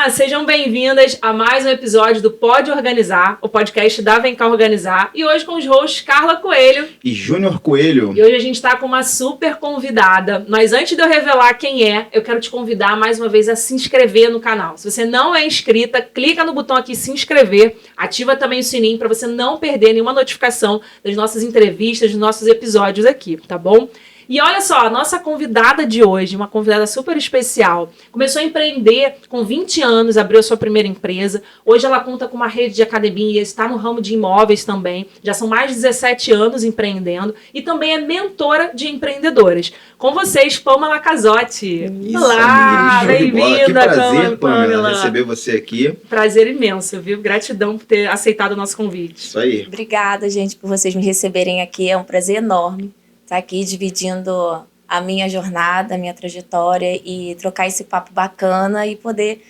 Olá, sejam bem-vindas a mais um episódio do Pode Organizar, o podcast da Vem Cá Organizar. E hoje com os hosts Carla Coelho e Júnior Coelho. E hoje a gente está com uma super convidada. Mas antes de eu revelar quem é, eu quero te convidar mais uma vez a se inscrever no canal. Se você não é inscrita, clica no botão aqui se inscrever, ativa também o sininho para você não perder nenhuma notificação das nossas entrevistas, dos nossos episódios aqui, tá bom? E olha só, a nossa convidada de hoje, uma convidada super especial, começou a empreender com 20 anos, abriu a sua primeira empresa. Hoje ela conta com uma rede de academias, está no ramo de imóveis também. Já são mais de 17 anos empreendendo e também é mentora de empreendedoras. Com vocês, Pamela Casotti. Olá, bem-vinda, que prazer, Pamela, receber você aqui. Prazer imenso, viu? Gratidão por ter aceitado o nosso convite. Isso aí. Obrigada, gente, por vocês me receberem aqui. É um prazer enorme estar aqui dividindo a minha jornada, a minha trajetória e trocar esse papo bacana e poder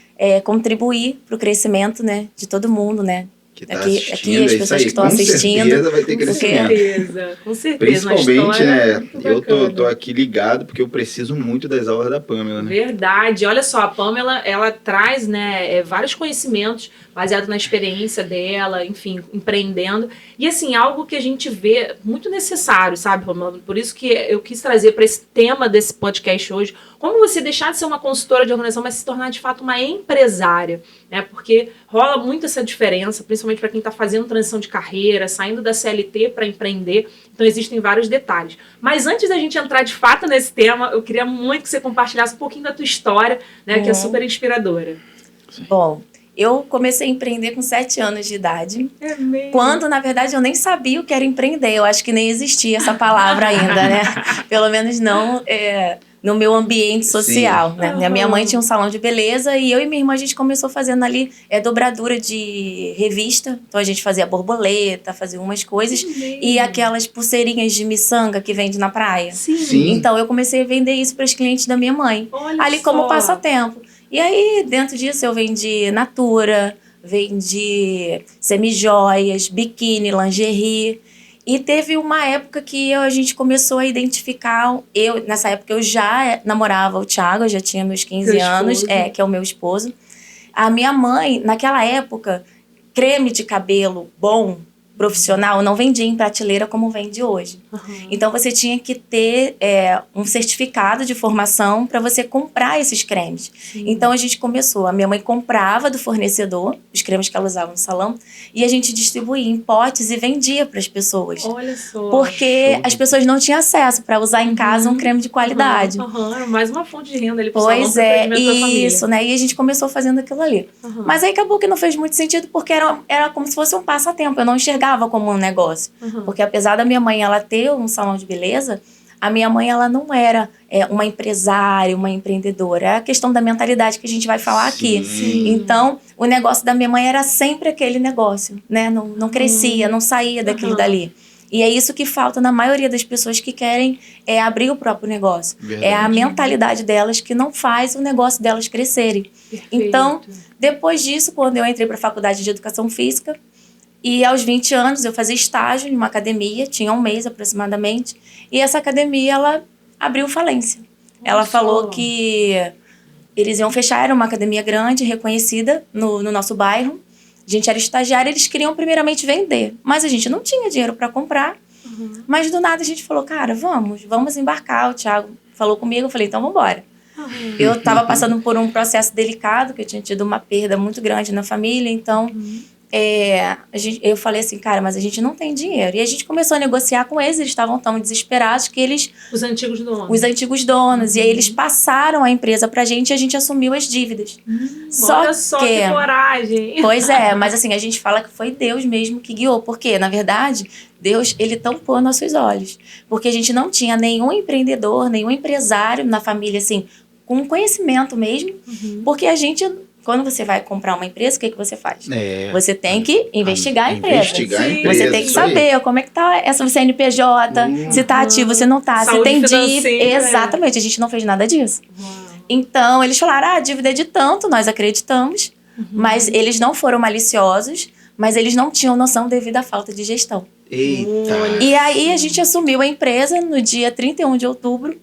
contribuir para o crescimento, né, de todo mundo, né? Que tá aqui as pessoas que estão assistindo. Com certeza vai ter crescimento. Com certeza. Principalmente, né? Eu tô aqui ligado porque eu preciso muito das aulas da Pamela, né? Verdade. Olha só, a Pamela, ela traz, né, vários conhecimentos baseados na experiência dela, enfim, empreendendo. E, assim, algo que a gente vê muito necessário, sabe, Pamela? Por isso que eu quis trazer para esse tema desse podcast hoje, como você deixar de ser uma consultora de organização, mas se tornar, de fato, uma empresária, né? Porque rola muito essa diferença, principalmente para quem está fazendo transição de carreira, saindo da CLT para empreender. Então, existem vários detalhes. Mas antes da gente entrar, de fato, nesse tema, eu queria muito que você compartilhasse um pouquinho da tua história, né? Que é super inspiradora. Bom, eu comecei a empreender com 7 anos de idade. É mesmo? Quando, na verdade, eu nem sabia o que era empreender. Eu acho que nem existia essa palavra ainda, né? Pelo menos não no meu ambiente social, né? Uhum. Minha mãe tinha um salão de beleza e eu e minha irmã, a gente começou fazendo ali dobradura de revista. Então, a gente fazia borboleta, fazia umas coisas. E aquelas pulseirinhas de miçanga que vende na praia. Sim. Então, eu comecei a vender isso para os clientes da minha mãe. Olha ali só. como passatempo. E aí, dentro disso, eu vendi Natura, vendi semijoias, biquíni, lingerie. E teve uma época que a gente começou a identificar... Nessa época, eu já namorava o Thiago, eu já tinha meus 15 anos, que é o meu esposo. A minha mãe, naquela época, creme de cabelo bom, profissional, não vendia em prateleira como vende hoje. Uhum. Então, você tinha que ter um certificado de formação para você comprar esses cremes. Sim. Então, a gente começou. A minha mãe comprava do fornecedor os cremes que ela usava no salão e a gente distribuía em potes e vendia para as pessoas. Olha só. Porque as pessoas não tinham acesso para usar em casa um creme de qualidade. Era mais uma fonte de renda ali para o Pois salão, é, da família. isso, né? E a gente começou fazendo aquilo ali. Mas aí acabou que não fez muito sentido porque era como se fosse um passatempo. Eu não enxergava como um negócio. Porque apesar da minha mãe ela ter um salão de beleza, a minha mãe ela não era uma empresária, uma empreendedora. É a questão da mentalidade que a gente vai falar aqui. Sim. Então, o negócio da minha mãe era sempre aquele negócio, né? Não crescia, não saía daquilo dali. E é isso que falta na maioria das pessoas que querem abrir o próprio negócio. Verdade. É a mentalidade delas que não faz o negócio delas crescerem. Perfeito. Então, depois disso, quando eu entrei para a faculdade de Educação Física, e aos 20 anos eu fazia estágio em uma academia, tinha um mês aproximadamente, e essa academia, ela abriu falência. Ela falou que eles iam fechar, era uma academia grande, reconhecida no nosso bairro. A gente era estagiário, eles queriam primeiramente vender, mas a gente não tinha dinheiro para comprar. Mas do nada a gente falou, cara, vamos embarcar. O Thiago falou comigo, eu falei, então vamos embora. Eu estava passando por um processo delicado, que eu tinha tido uma perda muito grande na família, então... eu falei assim, cara, mas a gente não tem dinheiro. E a gente começou a negociar com eles estavam tão desesperados que eles... Os antigos donos. Os antigos donos. E aí eles passaram a empresa pra gente e a gente assumiu as dívidas. Olha só que coragem. Pois é, mas assim, a gente fala que foi Deus mesmo que guiou. Porque, na verdade, Deus, ele tampou nossos olhos. Porque a gente não tinha nenhum empreendedor, nenhum empresário na família, assim, com conhecimento mesmo. Porque a gente... Quando você vai comprar uma empresa, o que você faz? Você tem que investigar a empresa. Você tem que saber como é que tá essa CNPJ, se tá ativo, se não tá, se tem dívida. Exatamente, a gente não fez nada disso. Então, eles falaram, a dívida é de tanto, nós acreditamos, mas eles não foram maliciosos, mas eles não tinham noção devido à falta de gestão. Eita! E aí, a gente assumiu a empresa no dia 31 de outubro,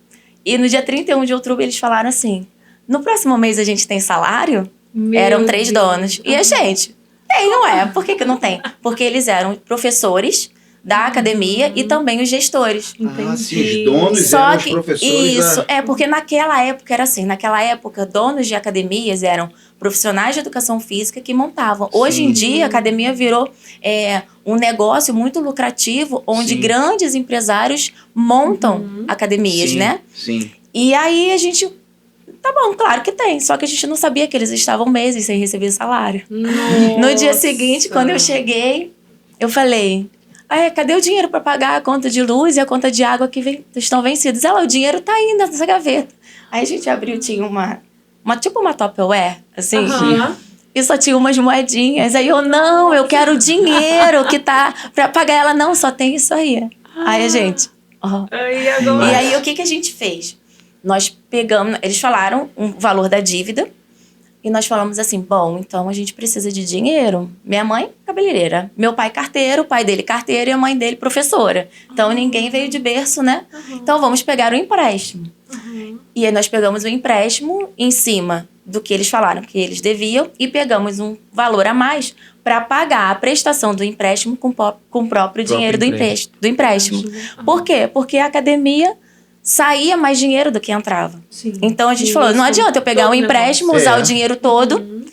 e no dia 31 de outubro eles falaram assim, no próximo mês a gente tem salário? Eram 3 donos. E a gente, tem, não é? Por que não tem? Porque eles eram professores da academia e também os gestores. Ah, sim, os donos eram os professores. Isso, porque naquela época era assim, naquela época, donos de academias eram profissionais de educação física que montavam. Sim. Hoje em dia, a academia virou um negócio muito lucrativo, onde grandes empresários montam academias, né? Sim. E aí a gente... Tá bom, claro que tem. Só que a gente não sabia que eles estavam meses sem receber salário. Nossa. No dia seguinte, quando eu cheguei, eu falei... cadê o dinheiro para pagar a conta de luz e a conta de água que estão vencidos? O dinheiro tá aí nessa gaveta. Aí a gente abriu, tinha tipo uma Tupperware, assim. E só tinha umas moedinhas. Aí eu quero o dinheiro que tá para pagar. Ela, não, só tem isso aí. Aí a gente... E agora? E aí, o que a gente fez? Nós pegamos... Eles falaram o valor da dívida. E nós falamos assim, bom, então a gente precisa de dinheiro. Minha mãe, cabeleireira. Meu pai, carteiro. O pai dele, carteiro. E a mãe dele, professora. Então, ninguém veio de berço, né? Então, vamos pegar o empréstimo. E aí, nós pegamos o empréstimo em cima do que eles falaram que eles deviam. E pegamos um valor a mais para pagar a prestação do empréstimo com o próprio dinheiro do empréstimo. Por quê? Porque a academia... saía mais dinheiro do que entrava. Sim. Então a gente falou, não adianta eu pegar um empréstimo, usar o dinheiro todo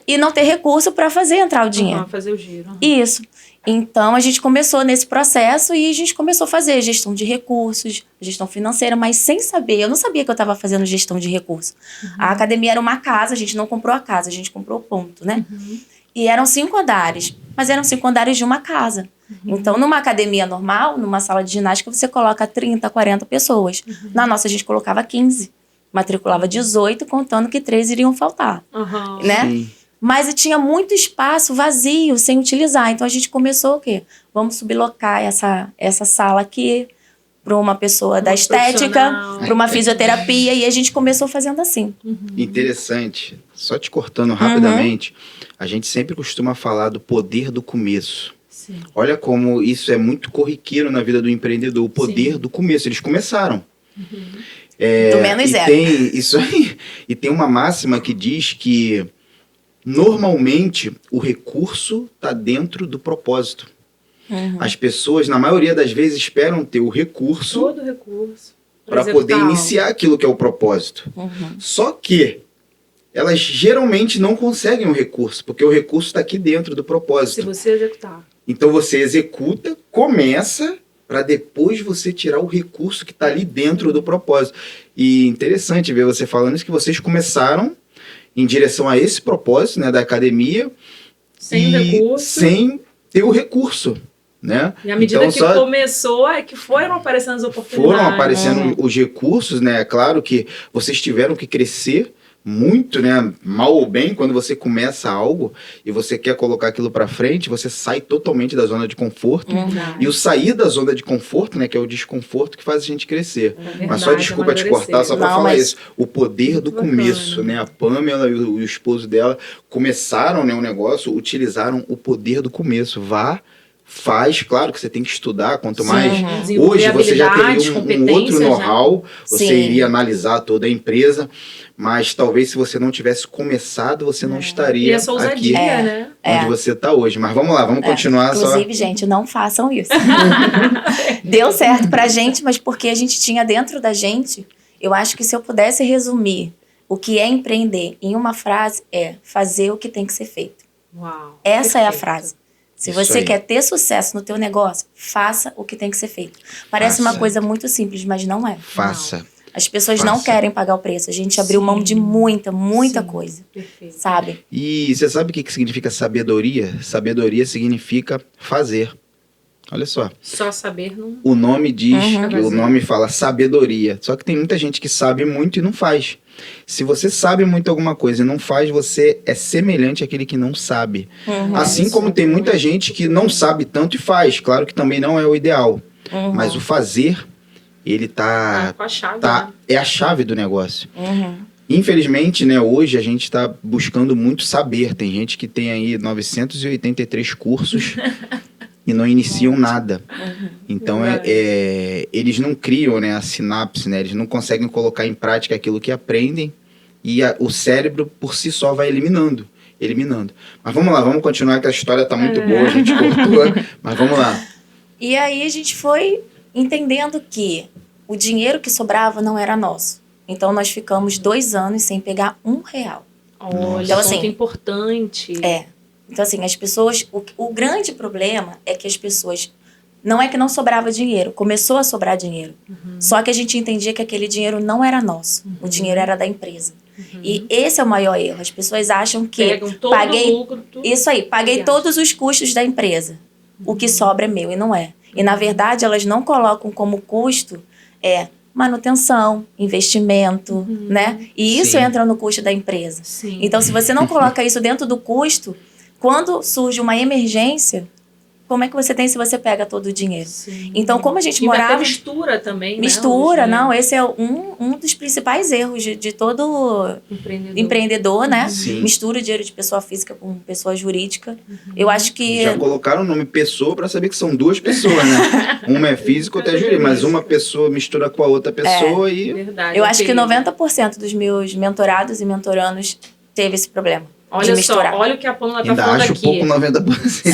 e não ter recurso para fazer entrar o dinheiro. Fazer o giro. Isso. Então a gente começou nesse processo e a gente começou a fazer gestão de recursos, gestão financeira, mas sem saber. Eu não sabia que eu estava fazendo gestão de recursos. A academia era uma casa, a gente não comprou a casa, a gente comprou o ponto, né? E eram 5 andares, mas eram 5 andares de uma casa. Então, numa academia normal, numa sala de ginástica, você coloca 30, 40 pessoas. Na nossa, a gente colocava 15. Matriculava 18, contando que 3 iriam faltar. Né? Sim. Mas tinha muito espaço vazio, sem utilizar. Então, a gente começou o quê? Vamos sublocar essa sala aqui para uma pessoa da estética, para uma fisioterapia. E a gente começou fazendo assim. Interessante. Só te cortando rapidamente, a gente sempre costuma falar do poder do começo. Sim. Olha como isso é muito corriqueiro na vida do empreendedor, o poder do começo. Eles começaram. Do menos zero. Tem isso aí. E tem uma máxima que diz que normalmente o recurso está dentro do propósito. As pessoas, na maioria das vezes, esperam ter o recurso, todo recurso para poder iniciar aquilo que é o propósito. Só que elas geralmente não conseguem o recurso, porque o recurso está aqui dentro do propósito. Se você executar. Então você executa, começa, para depois você tirar o recurso que está ali dentro do propósito. E interessante ver você falando isso, que vocês começaram em direção a esse propósito, né, da academia, sem recurso, sem ter o recurso. Né? E à medida que começou, é que foram aparecendo as oportunidades. Foram aparecendo os recursos, né? É claro que vocês tiveram que crescer muito, né? Mal ou bem, quando você começa algo e você quer colocar aquilo para frente, você sai totalmente da zona de conforto. E o sair da zona de conforto, né? Que é o desconforto que faz a gente crescer. Mas só desculpa te cortar, só para falar isso. O poder do começo, né? A Pamela e o esposo dela começaram, né, um negócio, utilizaram o poder do começo. Faz, claro que você tem que estudar, quanto mais... Hoje você já teria um outro know-how, você iria analisar toda a empresa, mas talvez se você não tivesse começado, você não estaria essa ousadia, aqui né? onde você está hoje. Mas vamos lá, vamos continuar. Inclusive, gente, não façam isso. Deu certo pra gente, mas porque a gente tinha dentro da gente, eu acho que se eu pudesse resumir o que é empreender em uma frase, é fazer o que tem que ser feito. Uau, essa é a frase. Se você quer ter sucesso no teu negócio, faça o que tem que ser feito. Parece uma coisa muito simples, mas não é. Faça. As pessoas não querem pagar o preço. A gente abriu mão de muita coisa. Perfeito. Sabe? E você sabe o que significa sabedoria? Sabedoria significa fazer. Olha só. Só saber não... O nome diz, o nome fala sabedoria. Só que tem muita gente que sabe muito e não faz. Se você sabe muito alguma coisa e não faz, você é semelhante àquele que não sabe. Assim como tem muita gente que não sabe tanto e faz. Claro que também não é o ideal. Mas o fazer, ele tá... com a chave, né? É a chave do negócio. Infelizmente, né, hoje a gente está buscando muito saber. Tem gente que tem aí 983 cursos... e não iniciam nada. Então, eles não criam, né, a sinapse, né? Eles não conseguem colocar em prática aquilo que aprendem e o cérebro por si só vai eliminando. Mas vamos lá, vamos continuar que a história tá muito boa, a gente cortou, mas vamos lá. E aí a gente foi entendendo que o dinheiro que sobrava não era nosso. Então nós ficamos 2 anos sem pegar R$1. Olha, Então, ponto assim, importante. Então, assim, as pessoas... O grande problema é que as pessoas... Não é que não sobrava dinheiro, começou a sobrar dinheiro. Só que a gente entendia que aquele dinheiro não era nosso. O dinheiro era da empresa. E esse é o maior erro. As pessoas acham que... Pegam todo o lucro, tudo. Isso aí, paguei todos os custos da empresa. O que sobra é meu, e não é. E, na verdade, elas não colocam como custo manutenção, investimento, né? E isso Sim. entra no custo da empresa. Sim. Então, se você não coloca isso dentro do custo, quando surge uma emergência, como é que você tem se você pega todo o dinheiro? Sim. Então, como a gente E vai ter morava... mistura também, Mistura, né? não. Esse é um dos principais erros de todo empreendedor, né? Sim. Mistura o dinheiro de pessoa física com pessoa jurídica. Eu acho que... Já colocaram o nome pessoa para saber que são 2 pessoas, né? Uma é física, outra é jurídica, mas uma pessoa mistura com a outra pessoa e... Verdade. Eu acho que 90% dos meus mentorados e mentorandos teve esse problema. Olha de só, misturar. olha o que a Pamela tá Ainda falando acho aqui. pouco 90%. Sim,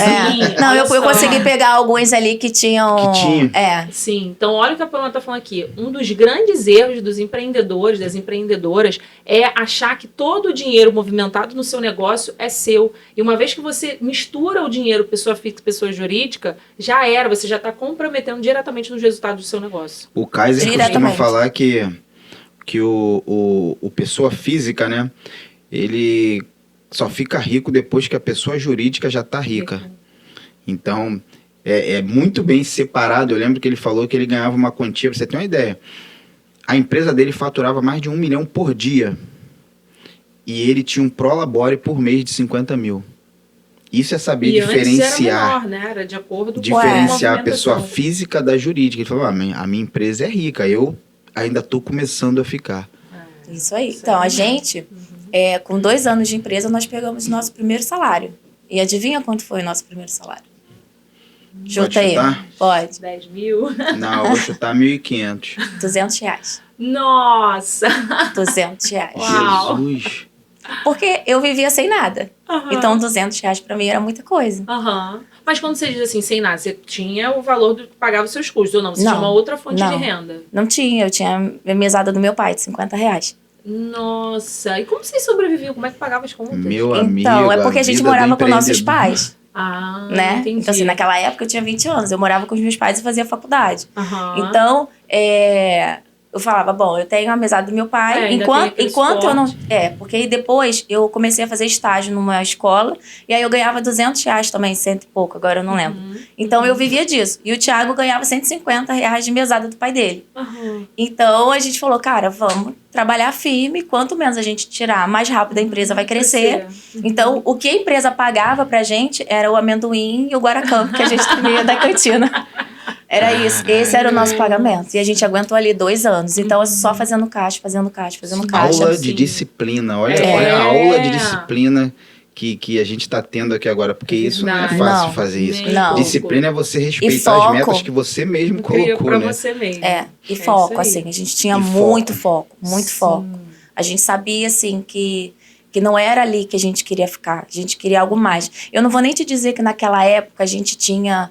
Não, olha eu só. consegui pegar alguns ali que tinham... Que tinha. Sim, então olha o que a Pamela tá falando aqui. Um dos grandes erros dos empreendedores, das empreendedoras, é achar que todo o dinheiro movimentado no seu negócio é seu. E uma vez que você mistura o dinheiro pessoa física e pessoa jurídica, já era, você já está comprometendo diretamente nos resultados do seu negócio. O Kaiser costuma Diretamente. falar que o pessoa física, né? Ele só fica rico depois que a pessoa jurídica já está rica. Então, é muito bem separado. Eu lembro que ele falou que ele ganhava uma quantia, pra você ter uma ideia. A empresa dele faturava mais de 1 milhão por dia. E ele tinha um prolabore por mês de 50 mil. Isso é saber E antes era diferenciar. menor, né? Era de acordo com Diferenciar a movimentação. pessoa física da jurídica. Ele falou, a minha empresa é rica, eu ainda estou começando a ficar. Isso aí. Então, a gente, com 2 anos de empresa, nós pegamos o nosso primeiro salário. E adivinha quanto foi o nosso primeiro salário? Chuta aí. chutar? Pode. 10 mil. Não, eu vou chutar 1.500. R$200. Nossa! R$200. Uau. Jesus. Porque eu vivia sem nada. Aham. Então, R$200 pra mim era muita coisa. Aham. Mas quando você diz assim, sem nada, você tinha o valor do que pagava os seus custos, ou não? Você Não, tinha uma outra fonte não. de renda. Não tinha, eu tinha a mesada do meu pai, de R$50. Nossa, e como vocês sobreviviam? Como é que pagava as contas? Meu amigo. Então, é porque a gente vida do morava com nossos empreendedor. pais, Ah, né? entendi. Então, assim, naquela época eu tinha 20 anos, eu morava com os meus pais e fazia faculdade. Aham. Então, eu falava, bom, eu tenho a mesada do meu pai, Ainda tem aquele enquanto eu não... suporte. Porque aí depois eu comecei a fazer estágio numa escola, e aí eu ganhava R$200 também, 100 e pouco, agora eu não lembro. Então eu vivia disso. E o Thiago ganhava R$150 de mesada do pai dele. Aham. Então a gente falou, cara, vamos trabalhar firme, quanto menos a gente tirar, mais rápido a empresa vai crescer. Então, o que a empresa pagava pra gente era o amendoim e o guaracampo que a gente comia da cantina. Era isso, esse era o nosso pagamento. E a gente aguentou ali 2 anos. Então, só fazendo caixa, fazendo caixa, fazendo caixa. Aula Sim. de disciplina. Olha, É. olha a aula de disciplina que a gente está tendo aqui agora. Porque isso não é Verdade. fácil Não. fazer isso. Nem Não. pouco. Disciplina é você respeitar foco. as metas que você mesmo Criou colocou, pra né? você mesmo. E isso foco, aí. assim. A gente tinha E muito foco. foco, muito Sim. foco. A gente sabia, assim, que não era ali que a gente queria ficar. A gente queria algo mais. Eu não vou nem te dizer que naquela época a gente tinha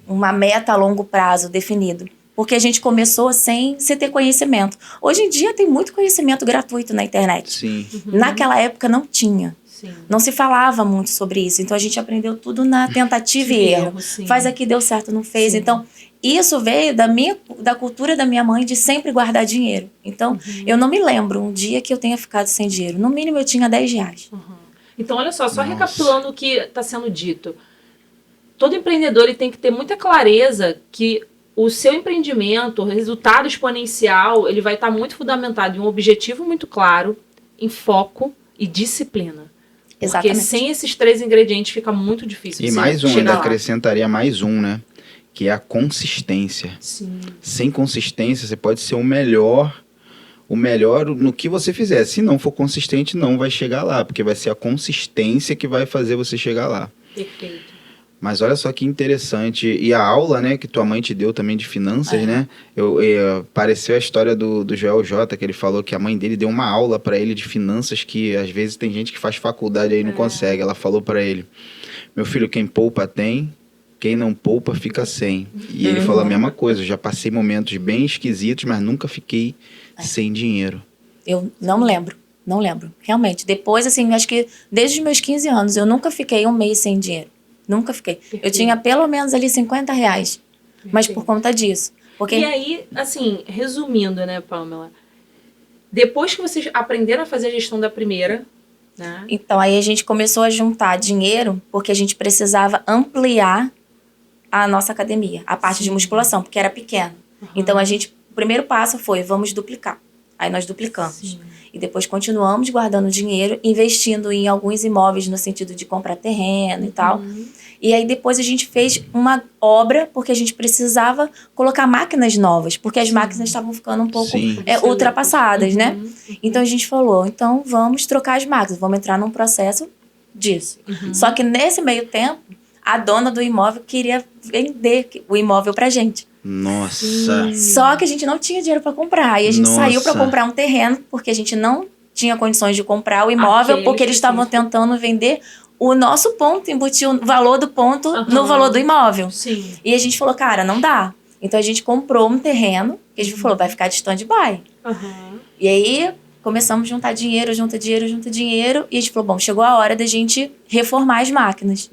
uma meta a longo prazo definido. Porque a gente começou sem ter conhecimento. Hoje em dia tem muito conhecimento gratuito na internet. Sim. Naquela época não tinha. Sim. Não se falava muito sobre isso. Então a gente aprendeu tudo na tentativa e erro. Sim. Faz aqui, deu certo, não fez. Sim. Então, isso veio da cultura da minha mãe de sempre guardar dinheiro. Então, eu não me lembro um dia que eu tenha ficado sem dinheiro. No mínimo, eu tinha R$10. Então, olha só Nossa. recapitulando o que está sendo dito. Todo empreendedor ele tem que ter muita clareza que o seu empreendimento, o resultado exponencial, ele vai estar muito fundamentado em um objetivo muito claro, em foco e disciplina. Porque Exatamente. sem esses 3 ingredientes fica muito difícil E você mais um, chegar ainda lá. acrescentaria mais um, né? Que é a consistência. Sim. Sem consistência, você pode ser o melhor no que você fizer. Se não for consistente, não vai chegar lá, porque vai ser a consistência que vai fazer você chegar lá. Perfeito. Mas olha só que interessante. E a aula, né, que tua mãe te deu também de finanças, né? Pareceu a história do Joel J, que ele falou que a mãe dele deu uma aula para ele de finanças que às vezes tem gente que faz faculdade aí e não consegue. Ela falou para ele: meu filho, quem poupa tem, quem não poupa fica sem. E ele falou a mesma coisa. Eu já passei momentos bem esquisitos, mas nunca fiquei sem dinheiro. Eu não lembro. Não lembro. Realmente. Depois, assim, acho que desde os meus 15 anos, eu nunca fiquei um mês sem dinheiro. Nunca fiquei. Perfeito. Eu tinha pelo menos ali R$50. Perfeito. Mas por conta disso. Porque... E aí, assim, resumindo, né, Pamela? Depois que vocês aprenderam a fazer a gestão da primeira, né? Então, aí a gente começou a juntar dinheiro porque a gente precisava ampliar a nossa academia, a parte de musculação, porque era pequena. Então, o primeiro passo foi, vamos duplicar. Aí nós duplicamos. Sim. E depois continuamos guardando dinheiro, investindo em alguns imóveis no sentido de comprar terreno e tal. E aí depois a gente fez uma obra, porque a gente precisava colocar máquinas novas, porque as máquinas estavam ficando um pouco ultrapassadas, né? Então a gente falou, então vamos trocar as máquinas, vamos entrar num processo disso. Só que nesse meio tempo, a dona do imóvel queria vender o imóvel pra gente. Nossa! Só que a gente não tinha dinheiro para comprar. E a gente saiu para comprar um terreno, porque a gente não tinha condições de comprar o imóvel, porque eles estavam tentando vender o nosso ponto, embutir o valor do ponto no valor do imóvel. Sim. E a gente falou, cara, não dá. Então a gente comprou um terreno, que a gente falou, vai ficar de stand-by. E aí começamos a juntar dinheiro, e a gente falou, bom, chegou a hora da gente reformar as máquinas.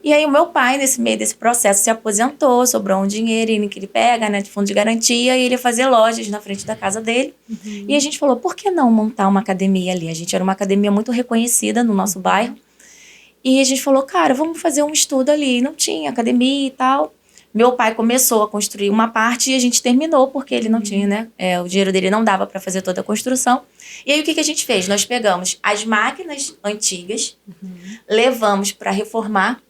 E aí o meu pai, nesse meio desse processo, se aposentou, sobrou um dinheirinho que ele pega, né, de fundo de garantia, e ele ia fazer lojas na frente da casa dele. E a gente falou, por que não montar uma academia ali? A gente era uma academia muito reconhecida no nosso bairro. E a gente falou, cara, vamos fazer um estudo ali. Não tinha academia e tal. Meu pai começou a construir uma parte e a gente terminou, porque ele não tinha, né? O dinheiro dele não dava para fazer toda a construção. E aí, o que a gente fez? Nós pegamos as máquinas antigas, levamos para reformar,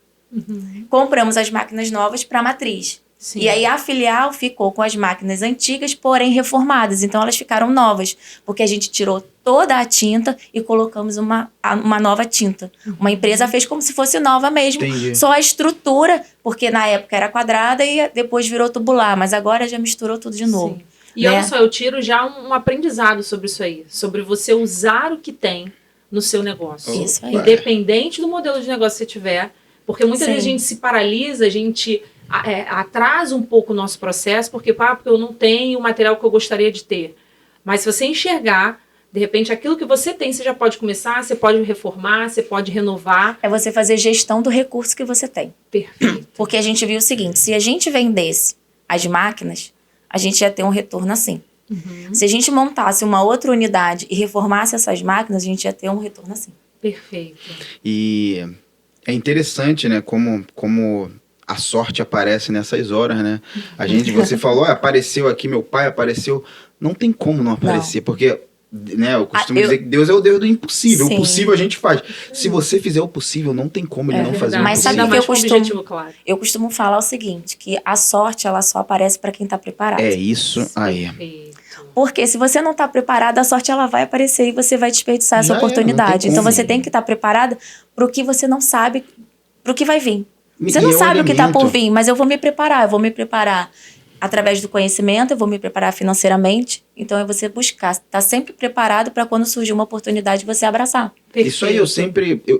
compramos as máquinas novas para a matriz. Sim. E aí, a filial ficou com as máquinas antigas, porém reformadas. Então, elas ficaram novas, porque a gente tirou toda a tinta e colocamos uma nova tinta. Uma empresa fez como se fosse nova mesmo. Entendi. Só a estrutura, porque na época era quadrada e depois virou tubular, mas agora já misturou tudo de novo. Sim. E olha só, eu tiro já um aprendizado sobre isso aí, sobre você usar o que tem no seu negócio. Isso aí. Independente do modelo de negócio que você tiver, porque muitas vezes a gente se paralisa, a gente atrasa um pouco o nosso processo, porque eu não tenho o material que eu gostaria de ter. Mas se você enxergar, de repente, aquilo que você tem, você já pode começar, você pode reformar, você pode renovar. É você fazer gestão do recurso que você tem. Perfeito. Porque a gente viu o seguinte, se a gente vendesse as máquinas, a gente ia ter um retorno assim. Se a gente montasse uma outra unidade e reformasse essas máquinas, a gente ia ter um retorno assim. Perfeito. E é interessante, né, como a sorte aparece nessas horas, né? Você falou, apareceu aqui, meu pai apareceu. Não tem como não aparecer, porque... Né, eu costumo dizer que Deus é o Deus do impossível. Sim. O possível a gente faz. Se você fizer o possível, não tem como ele não fazer o Mas possível. sabe que eu costumo falar o seguinte, que a sorte ela só aparece para quem tá preparado. É isso aí. Porque se você não tá preparado, a sorte ela vai aparecer e você vai desperdiçar essa oportunidade. Então você tem que estar preparado pro que você não sabe, pro que vai vir. Você não sabe o que tá por vir, mas eu vou me preparar, através do conhecimento, eu vou me preparar financeiramente. Então, é você buscar, estar sempre preparado para quando surgir uma oportunidade, você abraçar. Perfeito. Isso aí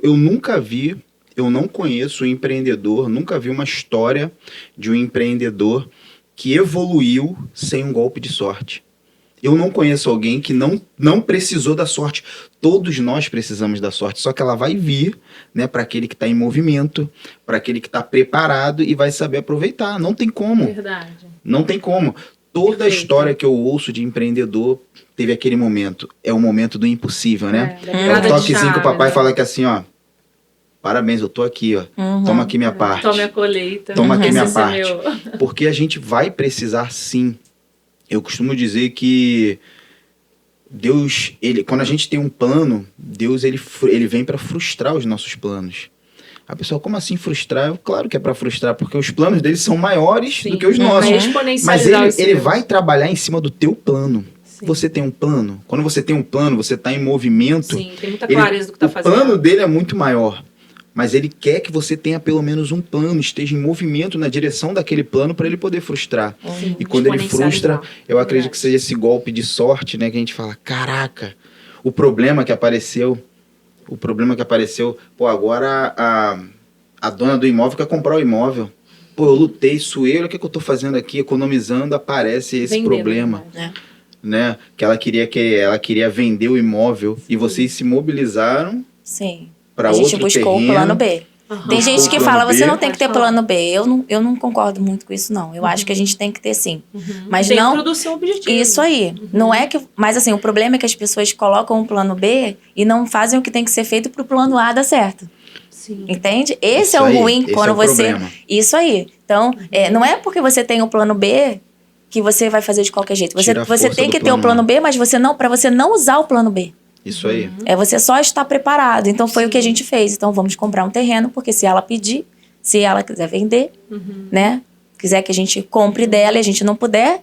eu nunca vi, eu não conheço um empreendedor, nunca vi uma história de um empreendedor que evoluiu sem um golpe de sorte. Eu não conheço alguém que não precisou da sorte. Todos nós precisamos da sorte, só que ela vai vir, né, para aquele que está em movimento, para aquele que está preparado e vai saber aproveitar. Não tem como. Verdade. Não tem como. Toda a história que eu ouço de empreendedor teve aquele momento. É o momento do impossível, né? É o toquezinho que o papai fala que assim, ó, parabéns, eu tô aqui, ó. Toma aqui minha parte. Toma a colheita. Toma aqui minha parte. Porque a gente vai precisar sim. Eu costumo dizer que Deus, quando a gente tem um plano, Deus ele vem para frustrar os nossos planos. A pessoa, como assim frustrar? Claro que é para frustrar, porque os planos dele são maiores do que os nossos. Mas ele vai trabalhar em cima do teu plano. Sim. Você tem um plano? Quando você tem um plano, você está em movimento. Sim, tem muita clareza do que está fazendo. O plano dele é muito maior. mas ele quer que você tenha pelo menos um plano, esteja em movimento na direção daquele plano para ele poder frustrar. Sim, E quando ele frustra, exponencializar. eu acredito que seja esse golpe de sorte, né? Que a gente fala, caraca, o problema que apareceu, pô, agora a dona do imóvel quer comprar o imóvel. Pô, eu lutei, suei, olha o que eu tô fazendo aqui, economizando, aparece esse Vendendo, problema. né? Né? Que ela queria vender o imóvel e vocês se mobilizaram Sim. para A outro gente buscou terreno. o plano B. Aham. Tem gente que Plano fala, B. você não tem que ter Pode falar. plano B. Eu não concordo muito com isso, não. Eu acho que a gente tem que ter, sim. Mas Dentro não... do seu objetivo. Isso aí. Não é que... Mas, assim, o problema é que as pessoas colocam um plano B e não fazem o que tem que ser feito pro plano A dar certo. Sim. Entende? Esse Isso é o aí, ruim esse quando é o você... problema. Isso aí. Então, não é porque você tem o plano B que você vai fazer de qualquer jeito. Tira a Você força tem do que ter o plano plano A. B, mas para você não usar o plano B. Isso aí. É você só estar preparado. Então, foi o que a gente fez. Então, vamos comprar um terreno, porque se ela pedir, se ela quiser vender, né? Quiser que a gente compre dela e a gente não puder,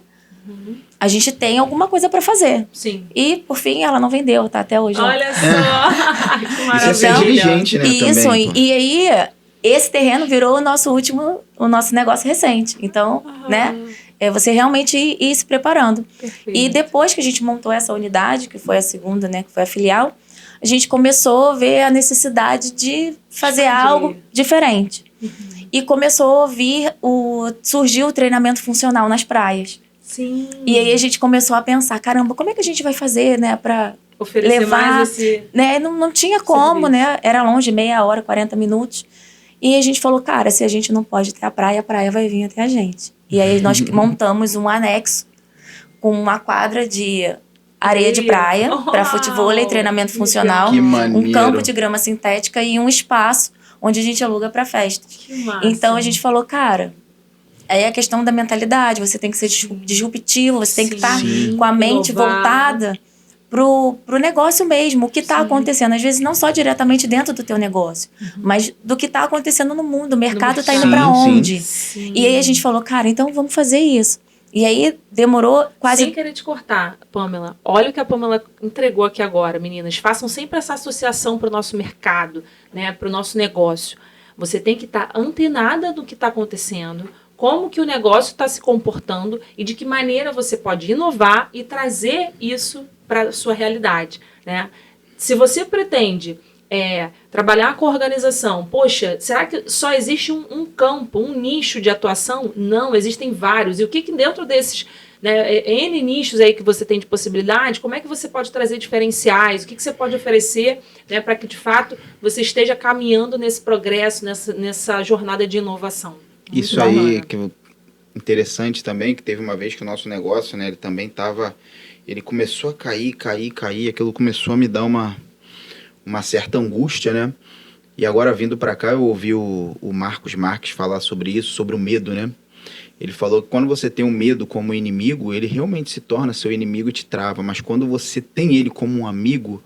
a gente tem alguma coisa para fazer. Sim. E, por fim, ela não vendeu, tá até hoje. lá. Olha só. Que Isso é maravilha. ser diligente, né? Isso, também, pô. e aí, esse terreno virou o nosso negócio recente. Então, né? É você realmente ir se preparando. Perfeito. E depois que a gente montou essa unidade, que foi a segunda, né? Que foi a filial, a gente começou a ver a necessidade de fazer algo diferente. E começou a surgiu o treinamento funcional nas praias. Sim. E aí a gente começou a pensar, caramba, como é que a gente vai fazer, né? Pra Oferecer levar, mais esse... né? Não tinha como, serviço. né? Era longe, meia hora, 40 minutos. E a gente falou, cara, se a gente não pode ter a praia vai vir até a gente. E aí nós montamos um anexo com uma quadra de areia de praia para futevôlei, treinamento funcional, Que um maneiro. campo de grama sintética e um espaço onde a gente aluga para festas. Que massa. Então a gente falou, cara, aí é a questão da mentalidade, você tem que ser disruptivo, você tem que estar Sim. com a mente Inovar. voltada pro negócio mesmo, o que está acontecendo. Às vezes não só diretamente dentro do teu negócio, mas do que está acontecendo no mundo. O mercado está indo mercado. para Sim, onde? Sim. E aí a gente falou, cara, então vamos fazer isso. E aí demorou quase... Sem querer te cortar, Pamela, olha o que a Pamela entregou aqui agora, meninas. Façam sempre essa associação para o nosso mercado, né, para o nosso negócio. Você tem que estar antenada do que está acontecendo, como que o negócio está se comportando e de que maneira você pode inovar e trazer isso para a sua realidade, né? Se você pretende trabalhar com organização, poxa, será que só existe um campo, um nicho de atuação? Não, existem vários. E o que dentro desses, né, N nichos aí que você tem de possibilidade, como é que você pode trazer diferenciais? O que você pode oferecer, né, para que, de fato, você esteja caminhando nesse progresso, nessa jornada de inovação? Isso Muito aí, bacana. que interessante também, que teve uma vez que o nosso negócio, né, ele também estava... Ele começou a cair, aquilo começou a me dar uma certa angústia, né? E agora, vindo para cá, eu ouvi o Marcos Marques falar sobre isso, sobre o medo, né? Ele falou que quando você tem o medo como inimigo, ele realmente se torna seu inimigo e te trava. Mas quando você tem ele como um amigo,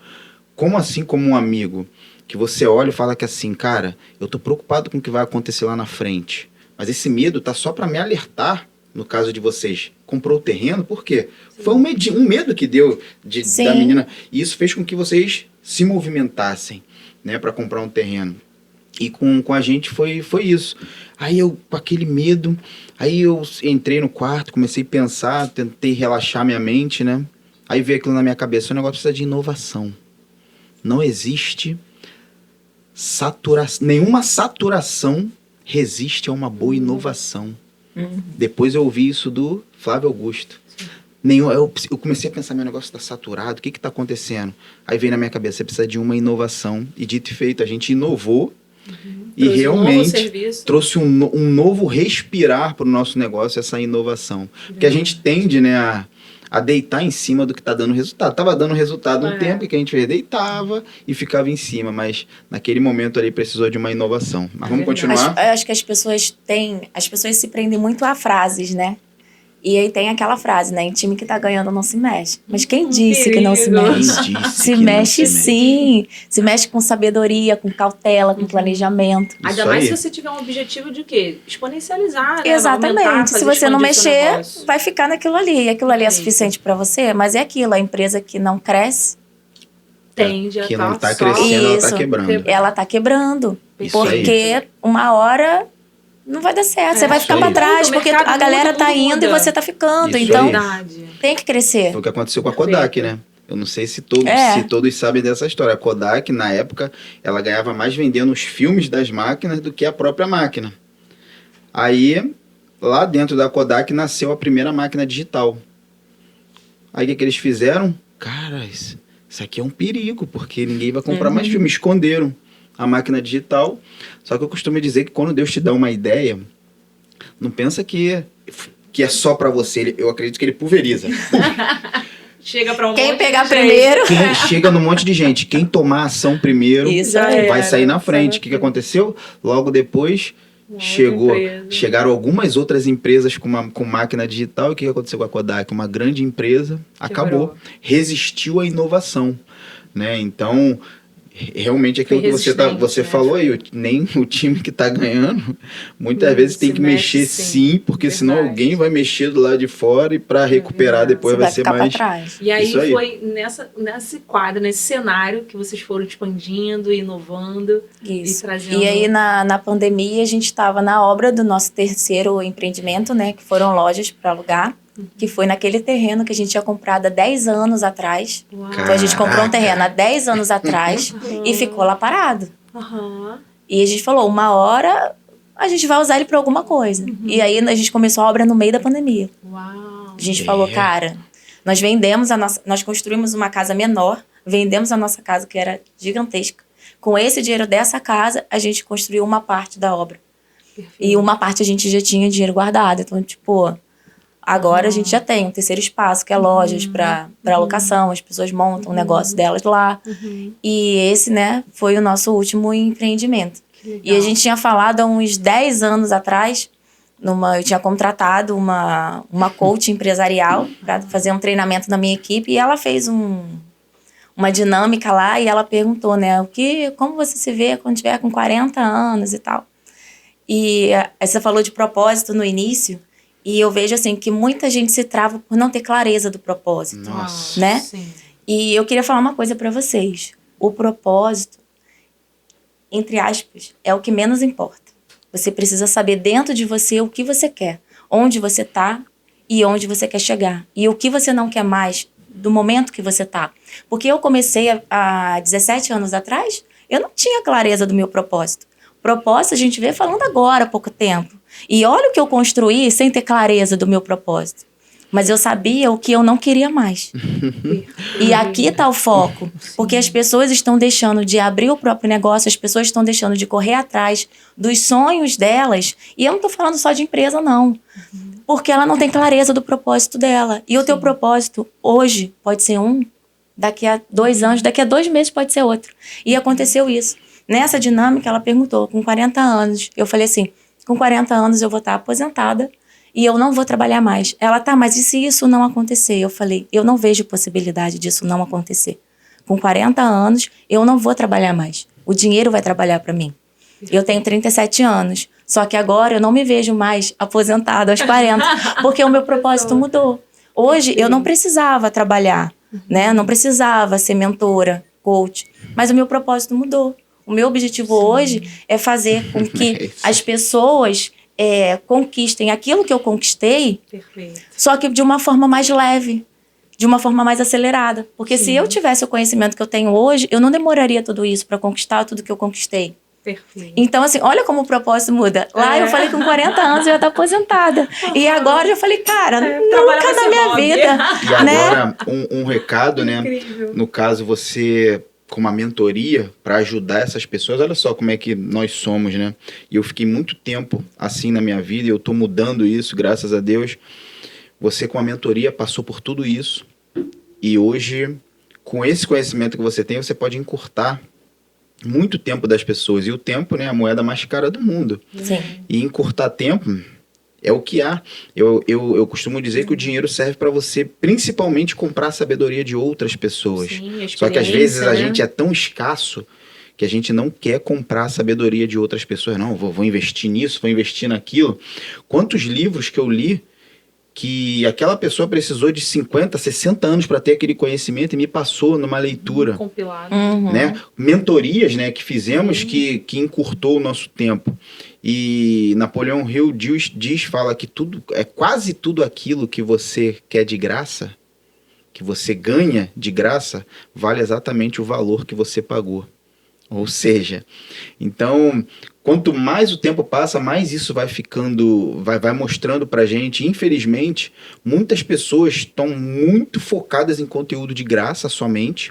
como assim como um amigo? Que você olha e fala que assim, cara, eu tô preocupado com o que vai acontecer lá na frente. Mas esse medo tá só para me alertar, no caso de vocês. Comprou o terreno, por quê? Sim. Foi um medo que deu da menina. E isso fez com que vocês se movimentassem, né, para comprar um terreno. E com a gente foi isso. Aí eu, com aquele medo, aí eu entrei no quarto, comecei a pensar, tentei relaxar minha mente, né? Aí veio aquilo na minha cabeça, o negócio precisa de inovação. Não existe nenhuma saturação resiste a uma boa inovação. Depois eu ouvi isso do Flávio Augusto. Eu comecei a pensar, meu negócio está saturado, o que está acontecendo? Aí veio na minha cabeça, você precisa de uma inovação. E dito e feito, a gente inovou e trouxe realmente trouxe um novo respirar para o nosso negócio, essa inovação. Porque a gente tende, né, a deitar em cima do que está dando resultado. Estava dando resultado um tempo que a gente deitava e ficava em cima, mas naquele momento ali precisou de uma inovação. Mas vamos continuar? Acho que as pessoas se prendem muito a frases, né? E aí tem aquela frase, né? Em time que tá ganhando não se mexe. Mas quem disse que não se mexe? Se mexe sim. Se mexe com sabedoria, com cautela, com planejamento. Ainda mais se você tiver um objetivo de quê? Exponencializar, né? Exatamente. Aumentar, se você não mexer, negócio. vai ficar naquilo ali. E aquilo ali é suficiente para você, mas é aquilo. A empresa que não cresce... Tende a que não tá só... crescendo, ela tá Isso. quebrando. Ela tá quebrando. Isso aí. Porque uma hora não vai dar certo. Você vai ficar Isso pra aí. trás, O porque mercado a galera tá muda, indo e muda. você tá ficando. Isso Então, aí. Verdade. tem que crescer. Foi o que aconteceu com a Kodak, né? Eu não sei se todos, É. se todos sabem dessa história. A Kodak, na época, ela ganhava mais vendendo os filmes das máquinas do que a própria máquina. Aí, lá dentro da Kodak, nasceu a primeira máquina digital. Aí, o que eles fizeram? Cara, isso aqui é um perigo, porque ninguém vai comprar mais filme. Esconderam a máquina digital. Só que eu costumo dizer que quando Deus te dá uma ideia, não pensa que é só pra você. Eu acredito que ele pulveriza. Chega pra um Quem monte pegar de gente. primeiro. Quem chega num monte de gente, quem tomar ação primeiro Isso Já aí. vai era, sair na sai frente. na O que frente. aconteceu? Logo depois Uma outra empresa. chegaram algumas outras empresas com máquina digital. E o que aconteceu com a Kodak? Uma grande empresa acabou, resistiu à inovação, né? Então, realmente aquilo Foi que você resistente, né? falou aí, nem o time que está ganhando, muitas vezes tem se que mexe, mexer sim. sim, porque senão Verdade. alguém vai mexer do lado de fora e para recuperar verdade. depois Você vai vai ser ficar pra mais... trás. E aí Isso aí. foi nesse quadro, nesse cenário que vocês foram expandindo, inovando e Isso. trazendo... E aí, na pandemia, a gente estava na obra do nosso terceiro empreendimento, né? Que foram lojas para alugar. Que foi naquele terreno que a gente tinha comprado há 10 anos atrás. Uau. Então, a gente comprou um Caraca. terreno há 10 anos atrás e ficou lá parado. Aham. E a gente falou, uma hora a gente vai usar ele para alguma coisa. E aí, a gente começou a obra no meio da pandemia. Uau. A gente falou, cara, nós nós construímos uma casa menor, vendemos a nossa casa, que era gigantesca. Com esse dinheiro dessa casa, a gente construiu uma parte da obra. Perfeito. E uma parte a gente já tinha dinheiro guardado. Então, tipo, agora a gente já tem um terceiro espaço, que é lojas para locação, as pessoas montam o negócio delas lá. Uhum. E esse, né, foi o nosso último empreendimento. Que legal. E a gente tinha falado há uns 10 anos atrás, eu tinha contratado uma coach empresarial para fazer um treinamento na minha equipe, e ela fez uma dinâmica lá, e ela perguntou, né, como você se vê quando tiver com 40 anos e tal. E você falou de propósito no início, e eu vejo assim que muita gente se trava por não ter clareza do propósito. Nossa. Né? Sim. E eu queria falar uma coisa para vocês. O propósito, entre aspas, é o que menos importa. Você precisa saber dentro de você o que você quer, onde você tá e onde você quer chegar. E o que você não quer mais do momento que você tá. Porque eu comecei há 17 anos atrás, eu não tinha clareza do meu propósito. Propósito a gente vê falando agora há pouco tempo. E olha o que eu construí sem ter clareza do meu propósito. Mas eu sabia o que eu não queria mais. E aqui está o foco. Porque as pessoas estão deixando de abrir o próprio negócio, as pessoas estão deixando de correr atrás dos sonhos delas. E eu não estou falando só de empresa, não. Porque ela não tem clareza do propósito dela. E o teu propósito hoje pode ser um, daqui a 2 anos, daqui a 2 meses pode ser outro. E aconteceu isso. Nessa dinâmica, ela perguntou, com 40 anos, eu falei assim, com 40 anos eu vou estar aposentada e eu não vou trabalhar mais. Ela, tá, mas e se isso não acontecer? Eu falei, eu não vejo possibilidade disso não acontecer. Com 40 anos, eu não vou trabalhar mais. O dinheiro vai trabalhar para mim. Eu tenho 37 anos, só que agora eu não me vejo mais aposentada aos 40, porque o meu propósito mudou. Hoje, eu não precisava trabalhar, né? Não precisava ser mentora, coach, mas o meu propósito mudou. O meu objetivo hoje é fazer com que as pessoas conquistem aquilo que eu conquistei, Perfeito. só que de uma forma mais leve, de uma forma mais acelerada. Porque se eu tivesse o conhecimento que eu tenho hoje, eu não demoraria tudo isso para conquistar tudo que eu conquistei. Perfeito. Então, assim, olha como o propósito muda. Lá eu falei com 40 anos eu ia estar aposentada. E agora eu falei, cara, trabalhar nunca vai na ser minha hobby. vida. E né? agora, um recado, né? Incrível. No caso, você com uma mentoria para ajudar essas pessoas, olha só como é que nós somos, né? E eu fiquei muito tempo assim na minha vida e eu tô mudando isso, graças a Deus. Você com a mentoria passou por tudo isso e hoje, com esse conhecimento que você tem, você pode encurtar muito tempo das pessoas. E o tempo, né, é a moeda mais cara do mundo. Sim. E encurtar tempo é o que há. Eu costumo dizer que o dinheiro serve para você, principalmente, comprar a sabedoria de outras pessoas. Sim, Só que às vezes a né? gente é tão escasso que a gente não quer comprar a sabedoria de outras pessoas. Não, vou investir nisso, vou investir naquilo. Quantos livros que eu li que aquela pessoa precisou de 50, 60 anos para ter aquele conhecimento e me passou numa leitura. Compilado. Né? Mentorias, né, que fizemos que encurtou o nosso tempo. E Napoleão Hill fala que quase tudo aquilo que você quer de graça, que você ganha de graça, vale exatamente o valor que você pagou. Ou seja, então, quanto mais o tempo passa, mais isso vai ficando, vai mostrando pra gente. Infelizmente, muitas pessoas estão muito focadas em conteúdo de graça somente.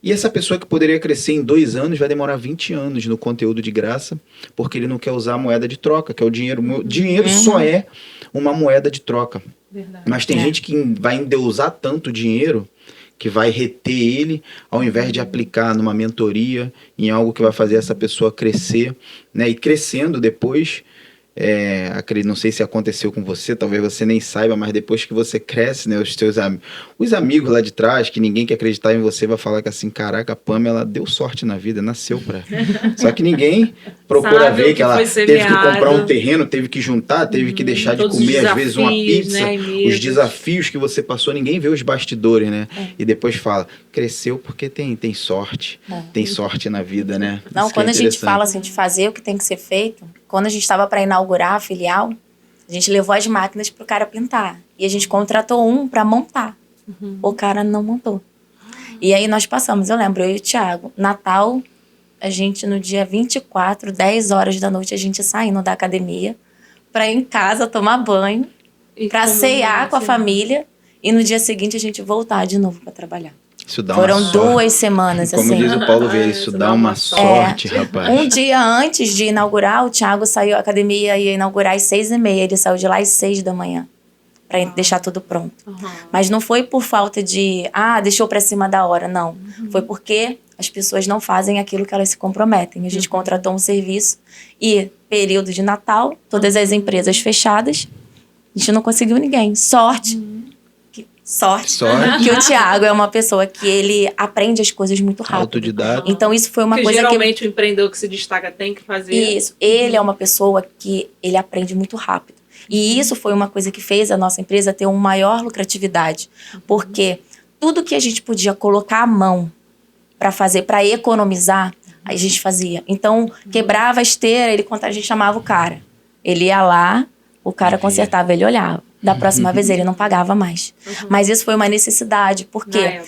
E essa pessoa que poderia crescer em 2 anos vai demorar 20 anos no conteúdo de graça, porque ele não quer usar a moeda de troca, que é o dinheiro. O dinheiro só é uma moeda de troca. Verdade. Mas tem gente que vai endeusar tanto o dinheiro que vai reter ele, ao invés de aplicar numa mentoria, em algo que vai fazer essa pessoa crescer, né? E crescendo depois, não sei se aconteceu com você, talvez você nem saiba, mas depois que você cresce, né, os amigos lá de trás, que ninguém quer acreditar em você, vai falar que assim, caraca, a Pamela deu sorte na vida, nasceu pra... Só que ninguém procura ver que ela teve que comprar um terreno, teve que juntar, teve que deixar de comer, às vezes, uma pizza, né, os desafios que você passou, ninguém vê os bastidores, né? E depois fala, cresceu porque tem sorte, tem sorte na vida, né? Não, quando a gente fala assim de fazer o que tem que ser feito, quando a gente estava para inaugurar a filial, a gente levou as máquinas pro cara pintar. E a gente contratou um para montar. O cara não montou. E aí nós passamos, eu lembro, eu e o Thiago, Natal, a gente no dia 24, 10 horas da noite, a gente saindo da academia para ir em casa tomar banho, para ceiar com a família e no dia seguinte a gente voltar de novo para trabalhar. Isso dá Foram uma 2 semanas, Como assim. diz o Paulo Vieira, isso dá uma sorte, rapaz. Um dia antes de inaugurar, o Thiago saiu, a academia ia inaugurar às 6h30, ele saiu de lá às 6 da manhã, pra deixar tudo pronto. Mas não foi por falta de, deixou pra cima da hora, não. Foi porque as pessoas não fazem aquilo que elas se comprometem. A gente contratou um serviço e, período de Natal, todas as empresas fechadas, a gente não conseguiu ninguém. Sorte que o Thiago é uma pessoa que ele aprende as coisas muito rápido. Autodidata. Então isso foi uma coisa geralmente o empreendedor que se destaca tem que fazer. Isso. Ele é uma pessoa que ele aprende muito rápido. E isso foi uma coisa que fez a nossa empresa ter uma maior lucratividade. Porque tudo que a gente podia colocar a mão para fazer, para economizar, a gente fazia. Então, quebrava a esteira, a gente chamava o cara. Ele ia lá, o cara consertava, ele olhava. Da próxima vez ele não pagava mais. Mas isso foi uma necessidade, porque